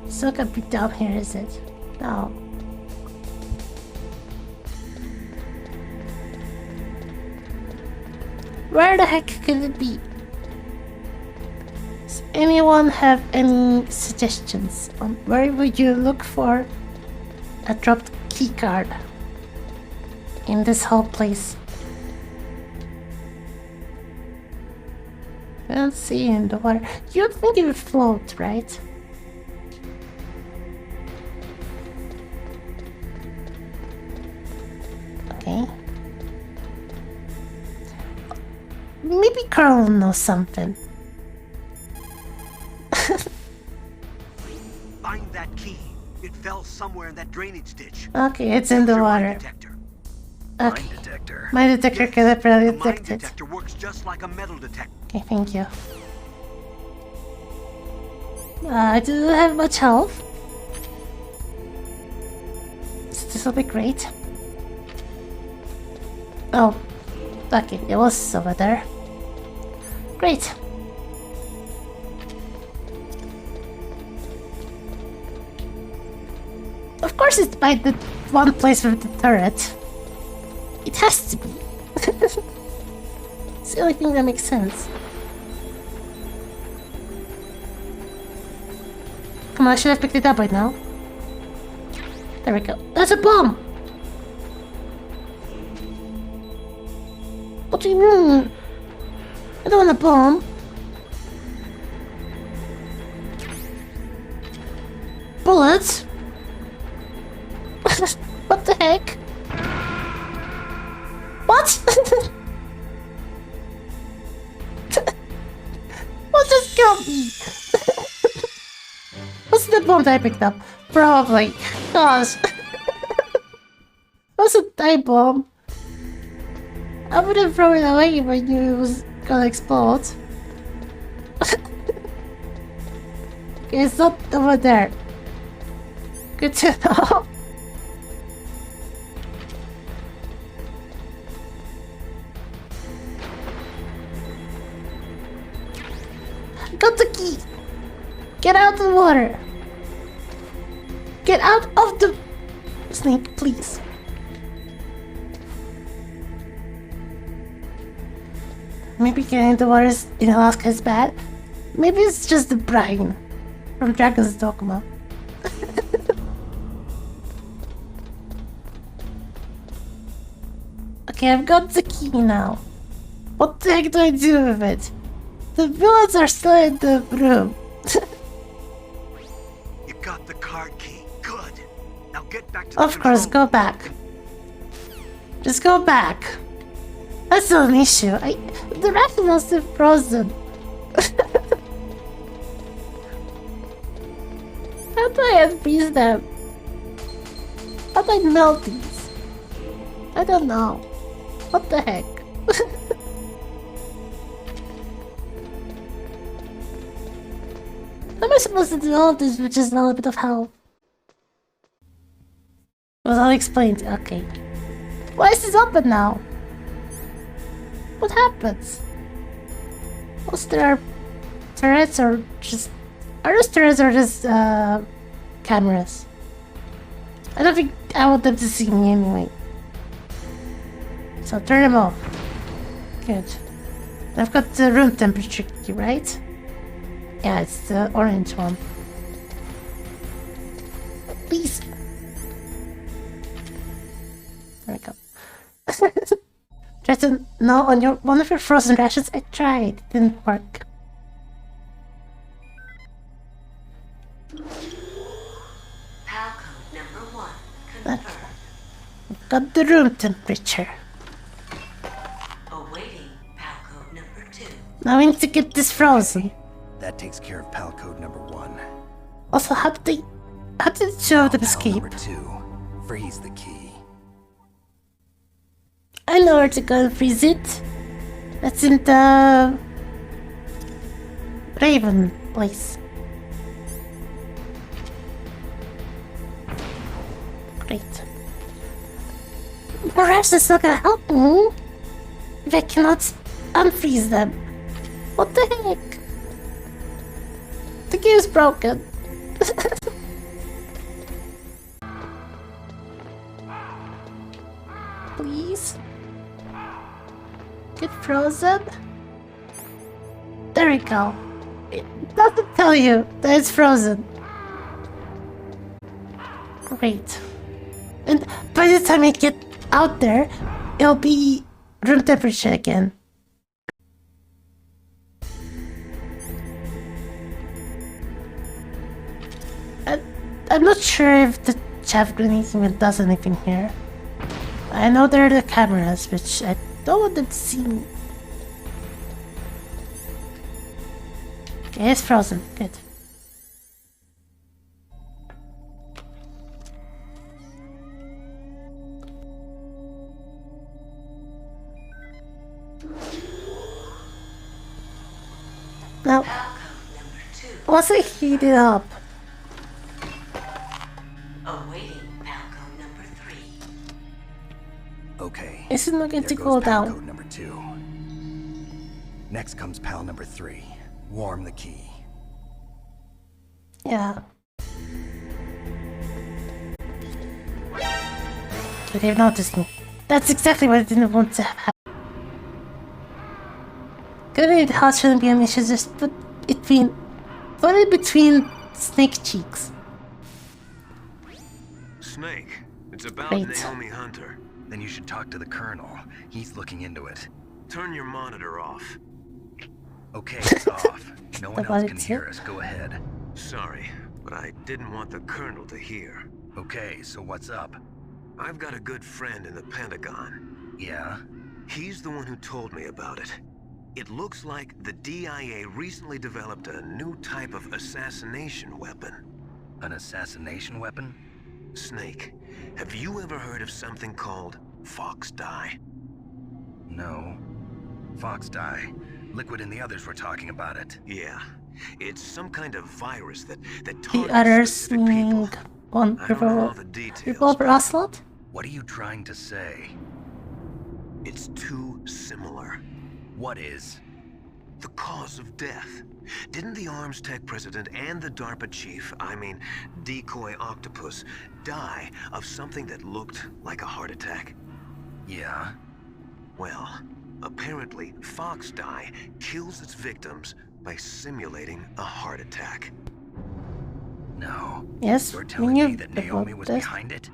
It's not gonna be down here, is it? No. Where the heck could it be? Does anyone have any suggestions on where would you look for a dropped key card in this whole place? I don't see it in the water. You don't think it would float, right? Okay. Maybe Carl knows something. Find that key. It fell somewhere in that drainage ditch. Okay, it's in the Your mine water. detector. Okay. Mine detector. My detector Yes, can apparently the mine detect it. detector works just like a metal detector. Okay, thank you. I do not have much health. So this will be great. Oh, okay, it was over there. Great. Of course it's by the one place with the turret. It has to be. It's the only thing that makes sense. Come on, I should have picked it up right now. There we go. That's a bomb! What do you mean? I don't want a bomb. Bullets? What the heck? What? What just killed me? What's the bomb that I picked up? Probably. Gosh. What's a time bomb? I would have thrown it away if I knew it was gonna explode. Okay, it's not over there. Good to know. Got the key! Get out of the water! Get out of the snake, please. Maybe getting the water in Alaska is bad. Maybe it's just the brine from Dragon's Dogma. Okay, I've got the key now. What the heck do I do with it? The bullets are still in the room. You got the card key. Good. Now get back to the Of course, control go back. Just go back. That's not an issue. The raft is still frozen. How do I unfreeze them? How do I melt these? I don't know. What the heck? How am I supposed to do all of this with just a little bit of help? It was all explained. Okay. Why is this open now? What happens? Was there turrets or just... Are those turrets or just cameras? I don't think I want them to see me anyway. So turn them off. Good. I've got the room temperature key, right? Yeah, it's the orange one. Please. There we go. Try to gnaw on one of your frozen rations. I tried. It didn't work. PAL code number 1 confirmed. Okay. We've got the room temperature. Now we need to get this frozen. That takes care of PAL code number 1. Also, how did the two of them PAL escape? number 2. Freeze the key. I know where to go and freeze it. That's in the Raven place. Great. Perhaps it's not gonna help me if I cannot unfreeze them. What the heck? The game's broken. Please. Get frozen. There we go. It doesn't tell you that it's frozen. Great. And by the time I get out there, it'll be room temperature again. I'm not sure if the chaff grenade even does anything here. I know there are the cameras, which I don't want them to see me. Okay, it's frozen. Good. Now, once I heat it up, Awaiting Falcon number 3. Okay. it's not going There to goes cool PAL down. code number 2. Next comes PAL number 3. Warm the key. Yeah. But they've noticed me. That's exactly what I didn't want to have happen. Grenade house shouldn't be an issue, just put it between snake cheeks. Snake, it's about Great. Naomi Hunter. Then you should talk to the Colonel. He's looking into it. Turn your monitor off. Okay, it's off. No one That's else what can it hear said. us. Go ahead. Sorry, but I didn't want the Colonel to hear. Okay, so what's up? I've got a good friend in the Pentagon. Yeah? He's the one who told me about it. It looks like the DIA recently developed a new type of assassination weapon. An assassination weapon? Snake, have you ever heard of something called Fox Dye? No. Fox dye. Liquid and the others were talking about it. Yeah. It's some kind of virus that The targets others specific people. meaning one I don't know all the revolver details. ocelot? What are you trying to say? It's too similar. What is? The cause of death. Didn't the Arms Tech president and the DARPA chief, I mean, Decoy Octopus, die of something that looked like a heart attack? Yeah? Well, apparently Fox Dye kills its victims by simulating a heart attack. No. Yes, You're we telling knew me that Naomi about was this. behind it?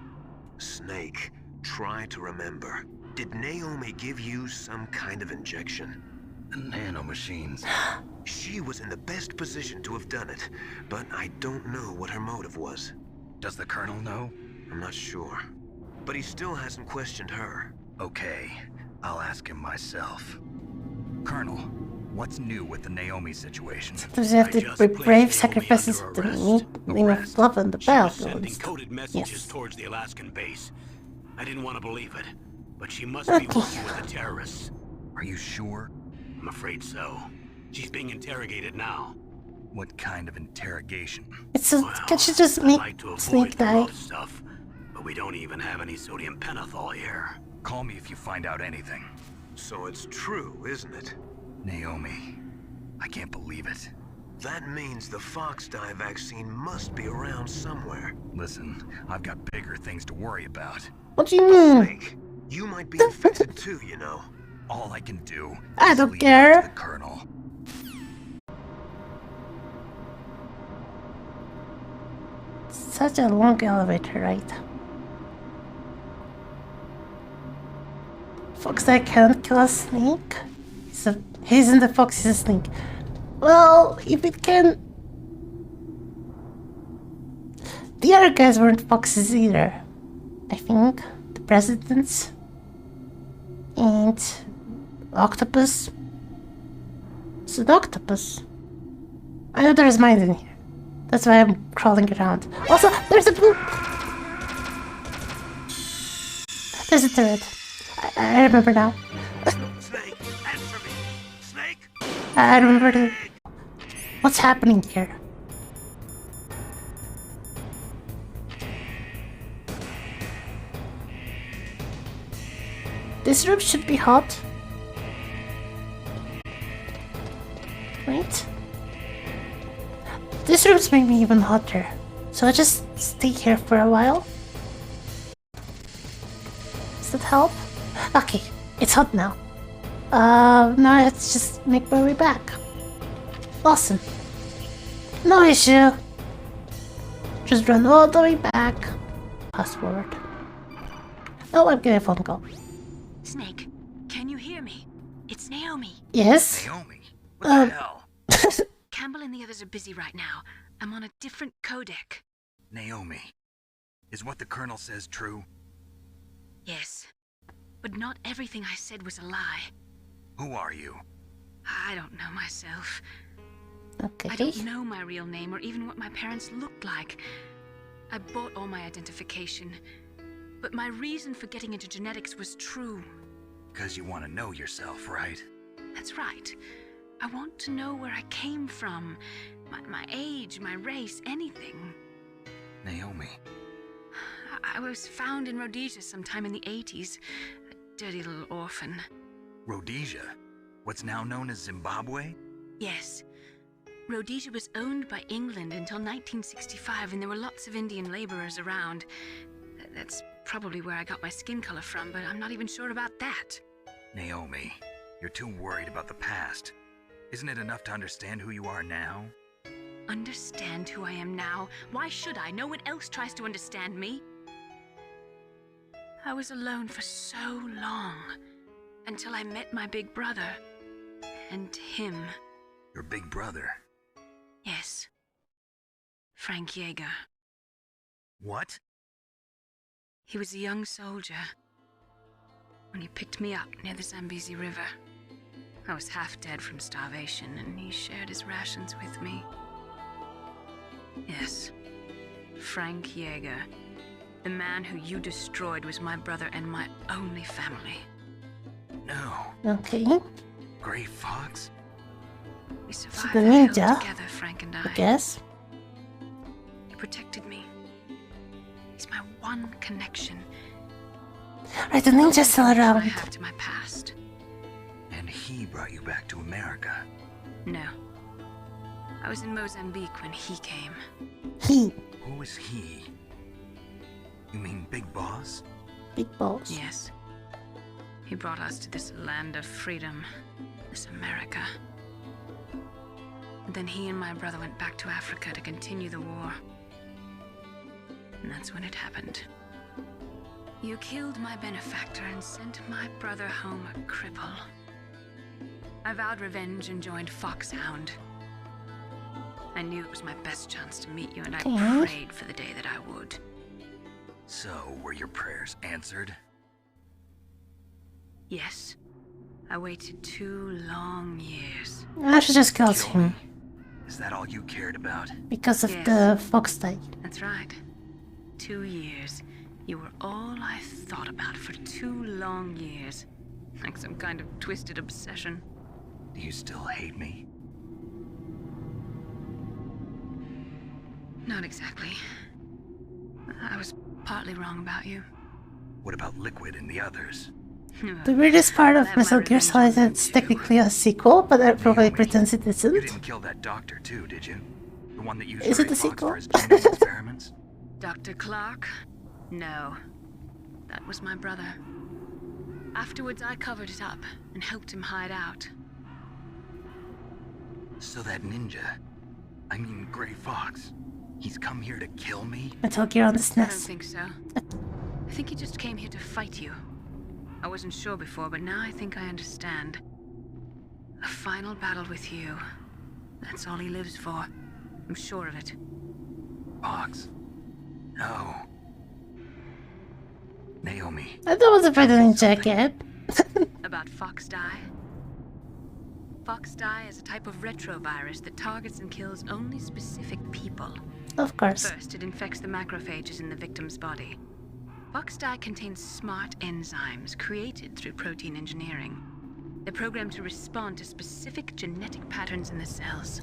Snake, try to remember. Did Naomi give you some kind of injection? The nanomachines. She was in the best position to have done it, but I don't know what her motive was. Does the Colonel know? I'm not sure. But he still hasn't questioned her. Okay, I'll ask him myself. Colonel, what's new with the Naomi situation? Does you have I to just be placed brave Naomi sacrifices under to arrest. me? Name of Arrest? love on the She was battlefield. sending and coded messages Yes. towards the Alaskan base. I didn't want to believe it, but she must Okay. be working with the terrorists. Are you sure? I'm afraid so. She's being interrogated now. What kind of interrogation? It's a, Well, can she just I'd make like to avoid Snake the die? rough stuff, but we don't even have any sodium pentothal here. Call me if you find out anything. So it's true, isn't it? Naomi, I can't believe it. That means the Fox Dye vaccine must be around somewhere. Listen, I've got bigger things to worry about. What do you mean? Snake, you might be infected too, you know. All I can do I is don't leave it care. up to the Colonel. Such a long elevator ride. Fox that can't kill a snake? He's in the fox, he's a snake. Well, if it can... The other guys weren't foxes either. I think. The presidents. And... Octopus. It's an octopus. I know there's mines in here. That's why I'm crawling around. Also, there's a blue... There's a turret. I remember now. Snake, answer me. Snake? I remember the... What's happening here? This room should be hot. Wait. This room's made me even hotter. So I just stay here for a while. Does that help? Okay, it's hot now. Now let's just make my way back. Awesome. No issue. Just run all the way back. Fast forward. Oh, I'm getting a phone call. Snake, can you hear me? It's Naomi. Yes? Naomi? What the hell? Campbell and the others are busy right now. I'm on a different codec. Naomi, is what the Colonel says true? Yes. But not everything I said was a lie. Who are you? I don't know myself. Okay. I don't know my real name or even what my parents looked like. I bought all my identification. But my reason for getting into genetics was true. Because you want to know yourself, right? That's right. I want to know where I came from. My age, my race, anything. Naomi. I was found in Rhodesia sometime in the 80s. A dirty little orphan. Rhodesia? What's now known as Zimbabwe? Yes. Rhodesia was owned by England until 1965, and there were lots of Indian laborers around. That's probably where I got my skin color from, but I'm not even sure about that. Naomi, you're too worried about the past. Isn't it enough to understand who you are now? Understand who I am now? Why should I? No one else tries to understand me. I was alone for so long, until I met my big brother, and him. Your big brother? Yes. Frank Yeager. What? He was a young soldier when he picked me up near the Zambezi River. I was half dead from starvation, and he shared his rations with me. Yes, Frank Yeager. The man who you destroyed was my brother and my only family. No. Okay. Gray Fox? We So survived the the hill ninja, together, Frank and I. guess. He protected me. He's my one connection. Right, the ninja's still I around. have to my past. And he brought you back to America? No. I was in Mozambique when he came. He. Who is he? You mean Big Boss? Big balls. Yes. He brought us to this land of freedom, this America. And then he and my brother went back to Africa to continue the war. And that's when it happened. You killed my benefactor and sent my brother home a cripple. I vowed revenge and joined Foxhound. I knew it was my best chance to meet you, and I prayed for the day that I would. So, were your prayers answered? Yes. I waited 2 long years. I should just kill him. Is that all you cared about? Because of Yes. the fox died. That's right. 2 years. You were all I thought about for 2 long years. Like some kind of twisted obsession. Do you still hate me? Not exactly. I was partly wrong about you. What about Liquid and the others? The weirdest part of I'll have my Metal Gear revenge Solid is on them it's too. technically a sequel, but it probably pretends it You isn't. didn't kill that doctor too, did you? The one that used Is it Gray the Fox sequel? for his genetic experiments? Dr. Clark? No. That was my brother. Afterwards, I covered it up and helped him hide out. So that ninja, I mean Gray Fox, he's come here to kill me? Metal Gear on the I don't SNES. think so. I think he just came here to fight you. I wasn't sure before, but now I think I understand. A final battle with you. That's all he lives for. I'm sure of it. Fox? No. Naomi. I thought it was a better ninja again. About Fox die? Foxdie is a type of retrovirus that targets and kills only specific people. Of course. First, it infects the macrophages in the victim's body. Foxdie contains smart enzymes created through protein engineering. They're programmed to respond to specific genetic patterns in the cells.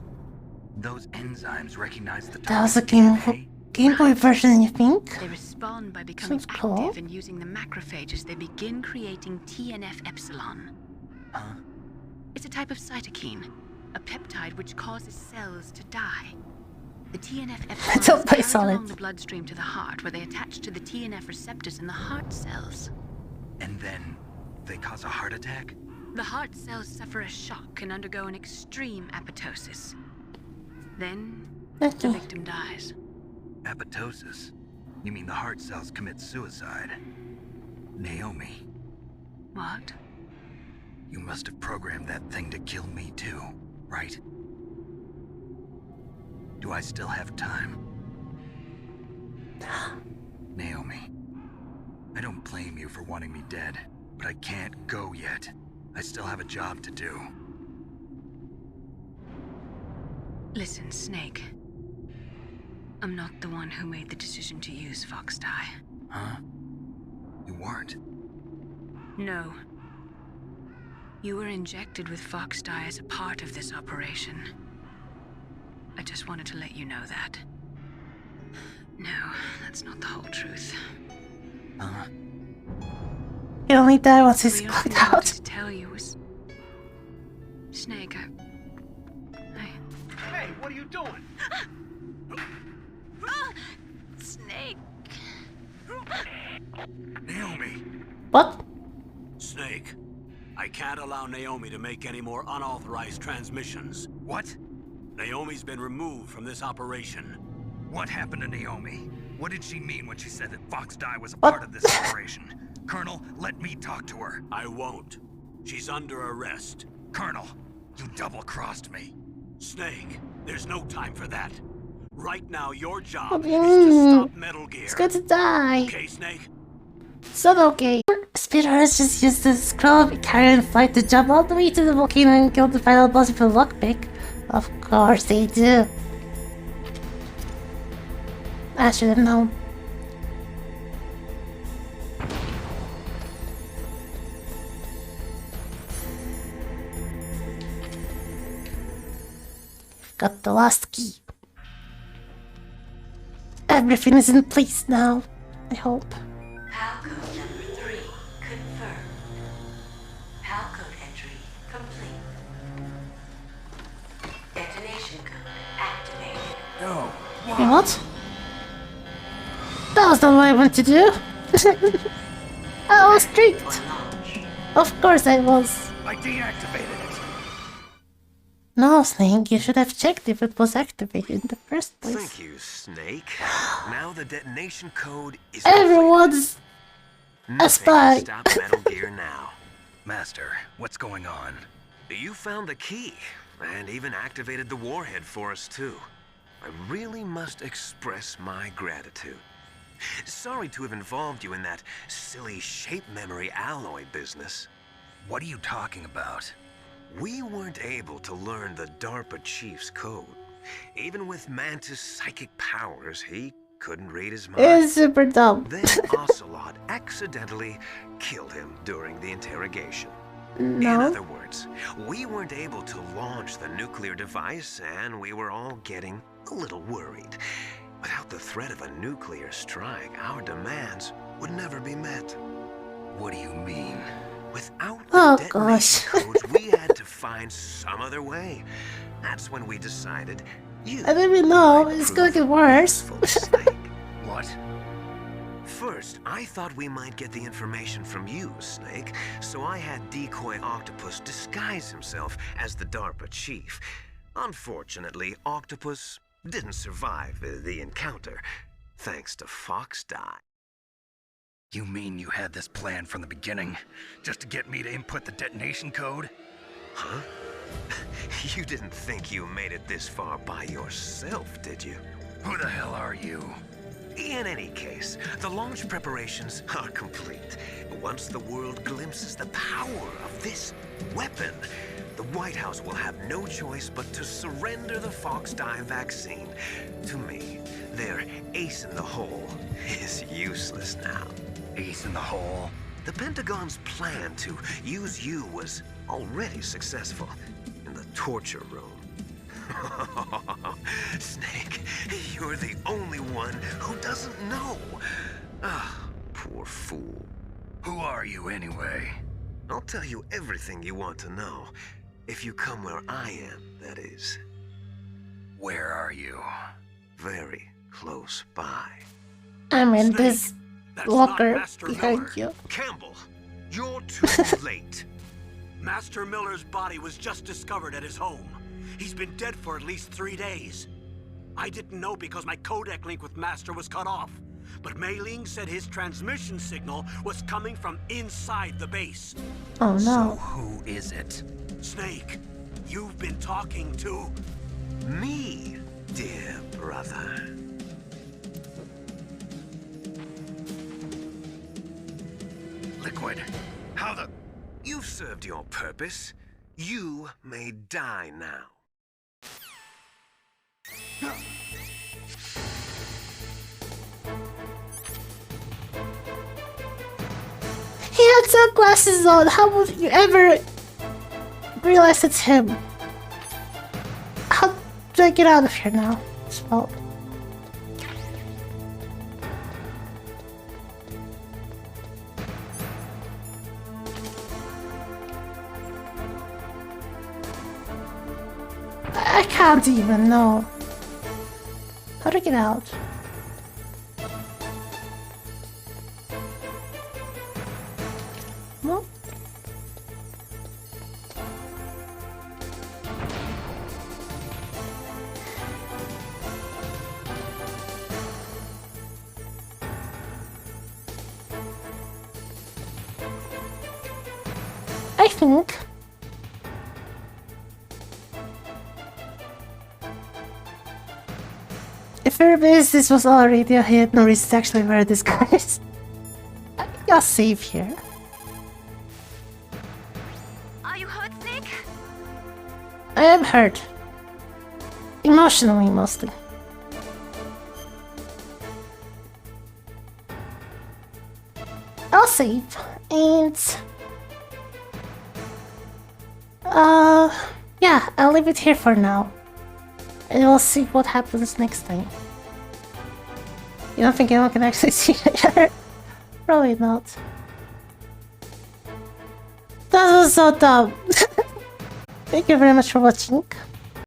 Those enzymes recognize the That was a target's Game Boy version, you think? They respond by becoming Sounds cool. active and using the macrophages. They begin creating TNF-epsilon. Huh? It's a type of cytokine, a peptide which causes cells to die. The TNF-epsilon It's all is pretty carried solid. along the bloodstream to the heart, where they attach to the TNF receptors in the heart cells. And then they cause a heart attack? The heart cells suffer a shock and undergo an extreme apoptosis. Then, the Okay. victim dies. Apoptosis? You mean the heart cells commit suicide? Naomi, What? you must have programmed that thing to kill me too, right? Do I still have time? Naomi, I don't blame you for wanting me dead, but I can't go yet. I still have a job to do. Listen, Snake. I'm not the one who made the decision to use Foxdie. Huh? You weren't? No. You were injected with Foxdie as a part of this operation. I just wanted to let you know that. No, that's not the whole truth. Huh? He only died once he's The clocked only thing I out. wanted to tell you was... Snake, Hey, what are you doing? Snake! Naomi! What? Snake, I can't allow Naomi to make any more unauthorized transmissions. What? Naomi's been removed from this operation. What happened to Naomi? What did she mean when she said that Foxdie was a What? part of this operation? Colonel, let me talk to her. I won't. She's under arrest. Colonel, you double-crossed me. Snake, there's no time for that. Right now, your What job do is you to mean? stop Metal Gear. He's going to die. Okay, Snake? So okay. Speedrunners just use the scroll of carry and flight to jump all the way to the volcano and kill the final boss with a lockpick. Of course they do. I should have known. Got the last key. Everything is in place now, I hope. Palcode number 3 confirmed. Palcode entry complete. Detonation code activated. No. Wait, what? That was not what I wanted to do. I was tricked. Of course I was. I deactivated it. No, Snake, you should have checked if it was activated in the first place. Thank you, Snake. Now the detonation code is Everyone's a Nothing spy. can stop Metal Gear now. Master, what's going on? You found the key, and even activated the warhead for us, too. I really must express my gratitude. Sorry to have involved you in that silly shape memory alloy business. What are you talking about? We weren't able to learn the DARPA chief's code. Even with Mantis' psychic powers, he couldn't read his mind. It's super dumb. Then Ocelot accidentally killed him during the interrogation. In No. other words, we weren't able to launch the nuclear device, and we were all getting a little worried. Without the threat of a nuclear strike, our demands would never be met. What do you mean? Without Oh, the gosh. detonation codes, we had to find some other way. That's when we decided you I don't even know. It's gonna get worse. useful, Snake. What? First, I thought we might get the information from you, Snake, so I had Decoy Octopus disguise himself as the DARPA chief. Unfortunately, Octopus didn't survive the encounter, thanks to Foxdie. You mean you had this plan from the beginning? Just to get me to input the detonation code? Huh? You didn't think you made it this far by yourself, did you? Who the hell are you? In any case, the launch preparations are complete. Once the world glimpses the power of this weapon, the White House will have no choice but to surrender the Fox dye vaccine to me. Their ace in the hole is useless now. Ace in the hole? The Pentagon's plan to use you was already successful in the torture room. Snake, you're the only one who doesn't know. Ah, poor fool. Who are you anyway? I'll tell you everything you want to know. If you come where I am, that is. Where are you? Very close by. I'm in Snake, this that's locker not Master behind Miller. you. Campbell, you're too late. Master Miller's body was just discovered at his home. He's been dead for at least 3 days. I didn't know because my codec link with Master was cut off. But Mei Ling said his transmission signal was coming from inside the base. Oh So no. who is it? Snake, you've been talking to... Me, dear brother. Liquid. How the... You've served your purpose. You may die now. He had sunglasses on. How would you ever realize it's him? How do I get out of here now? Well, I can't even know. How to get out? No? I think if everybody's this was all a radio hit, no reason to actually wear this, guys. I think I'll save here. Are you hurt, Snake? I am hurt. Emotionally, mostly. I'll save. And... yeah, I'll leave it here for now. And we'll see what happens next time. You don't think anyone can actually see each other? Probably not. That was so dumb. Thank you very much for watching.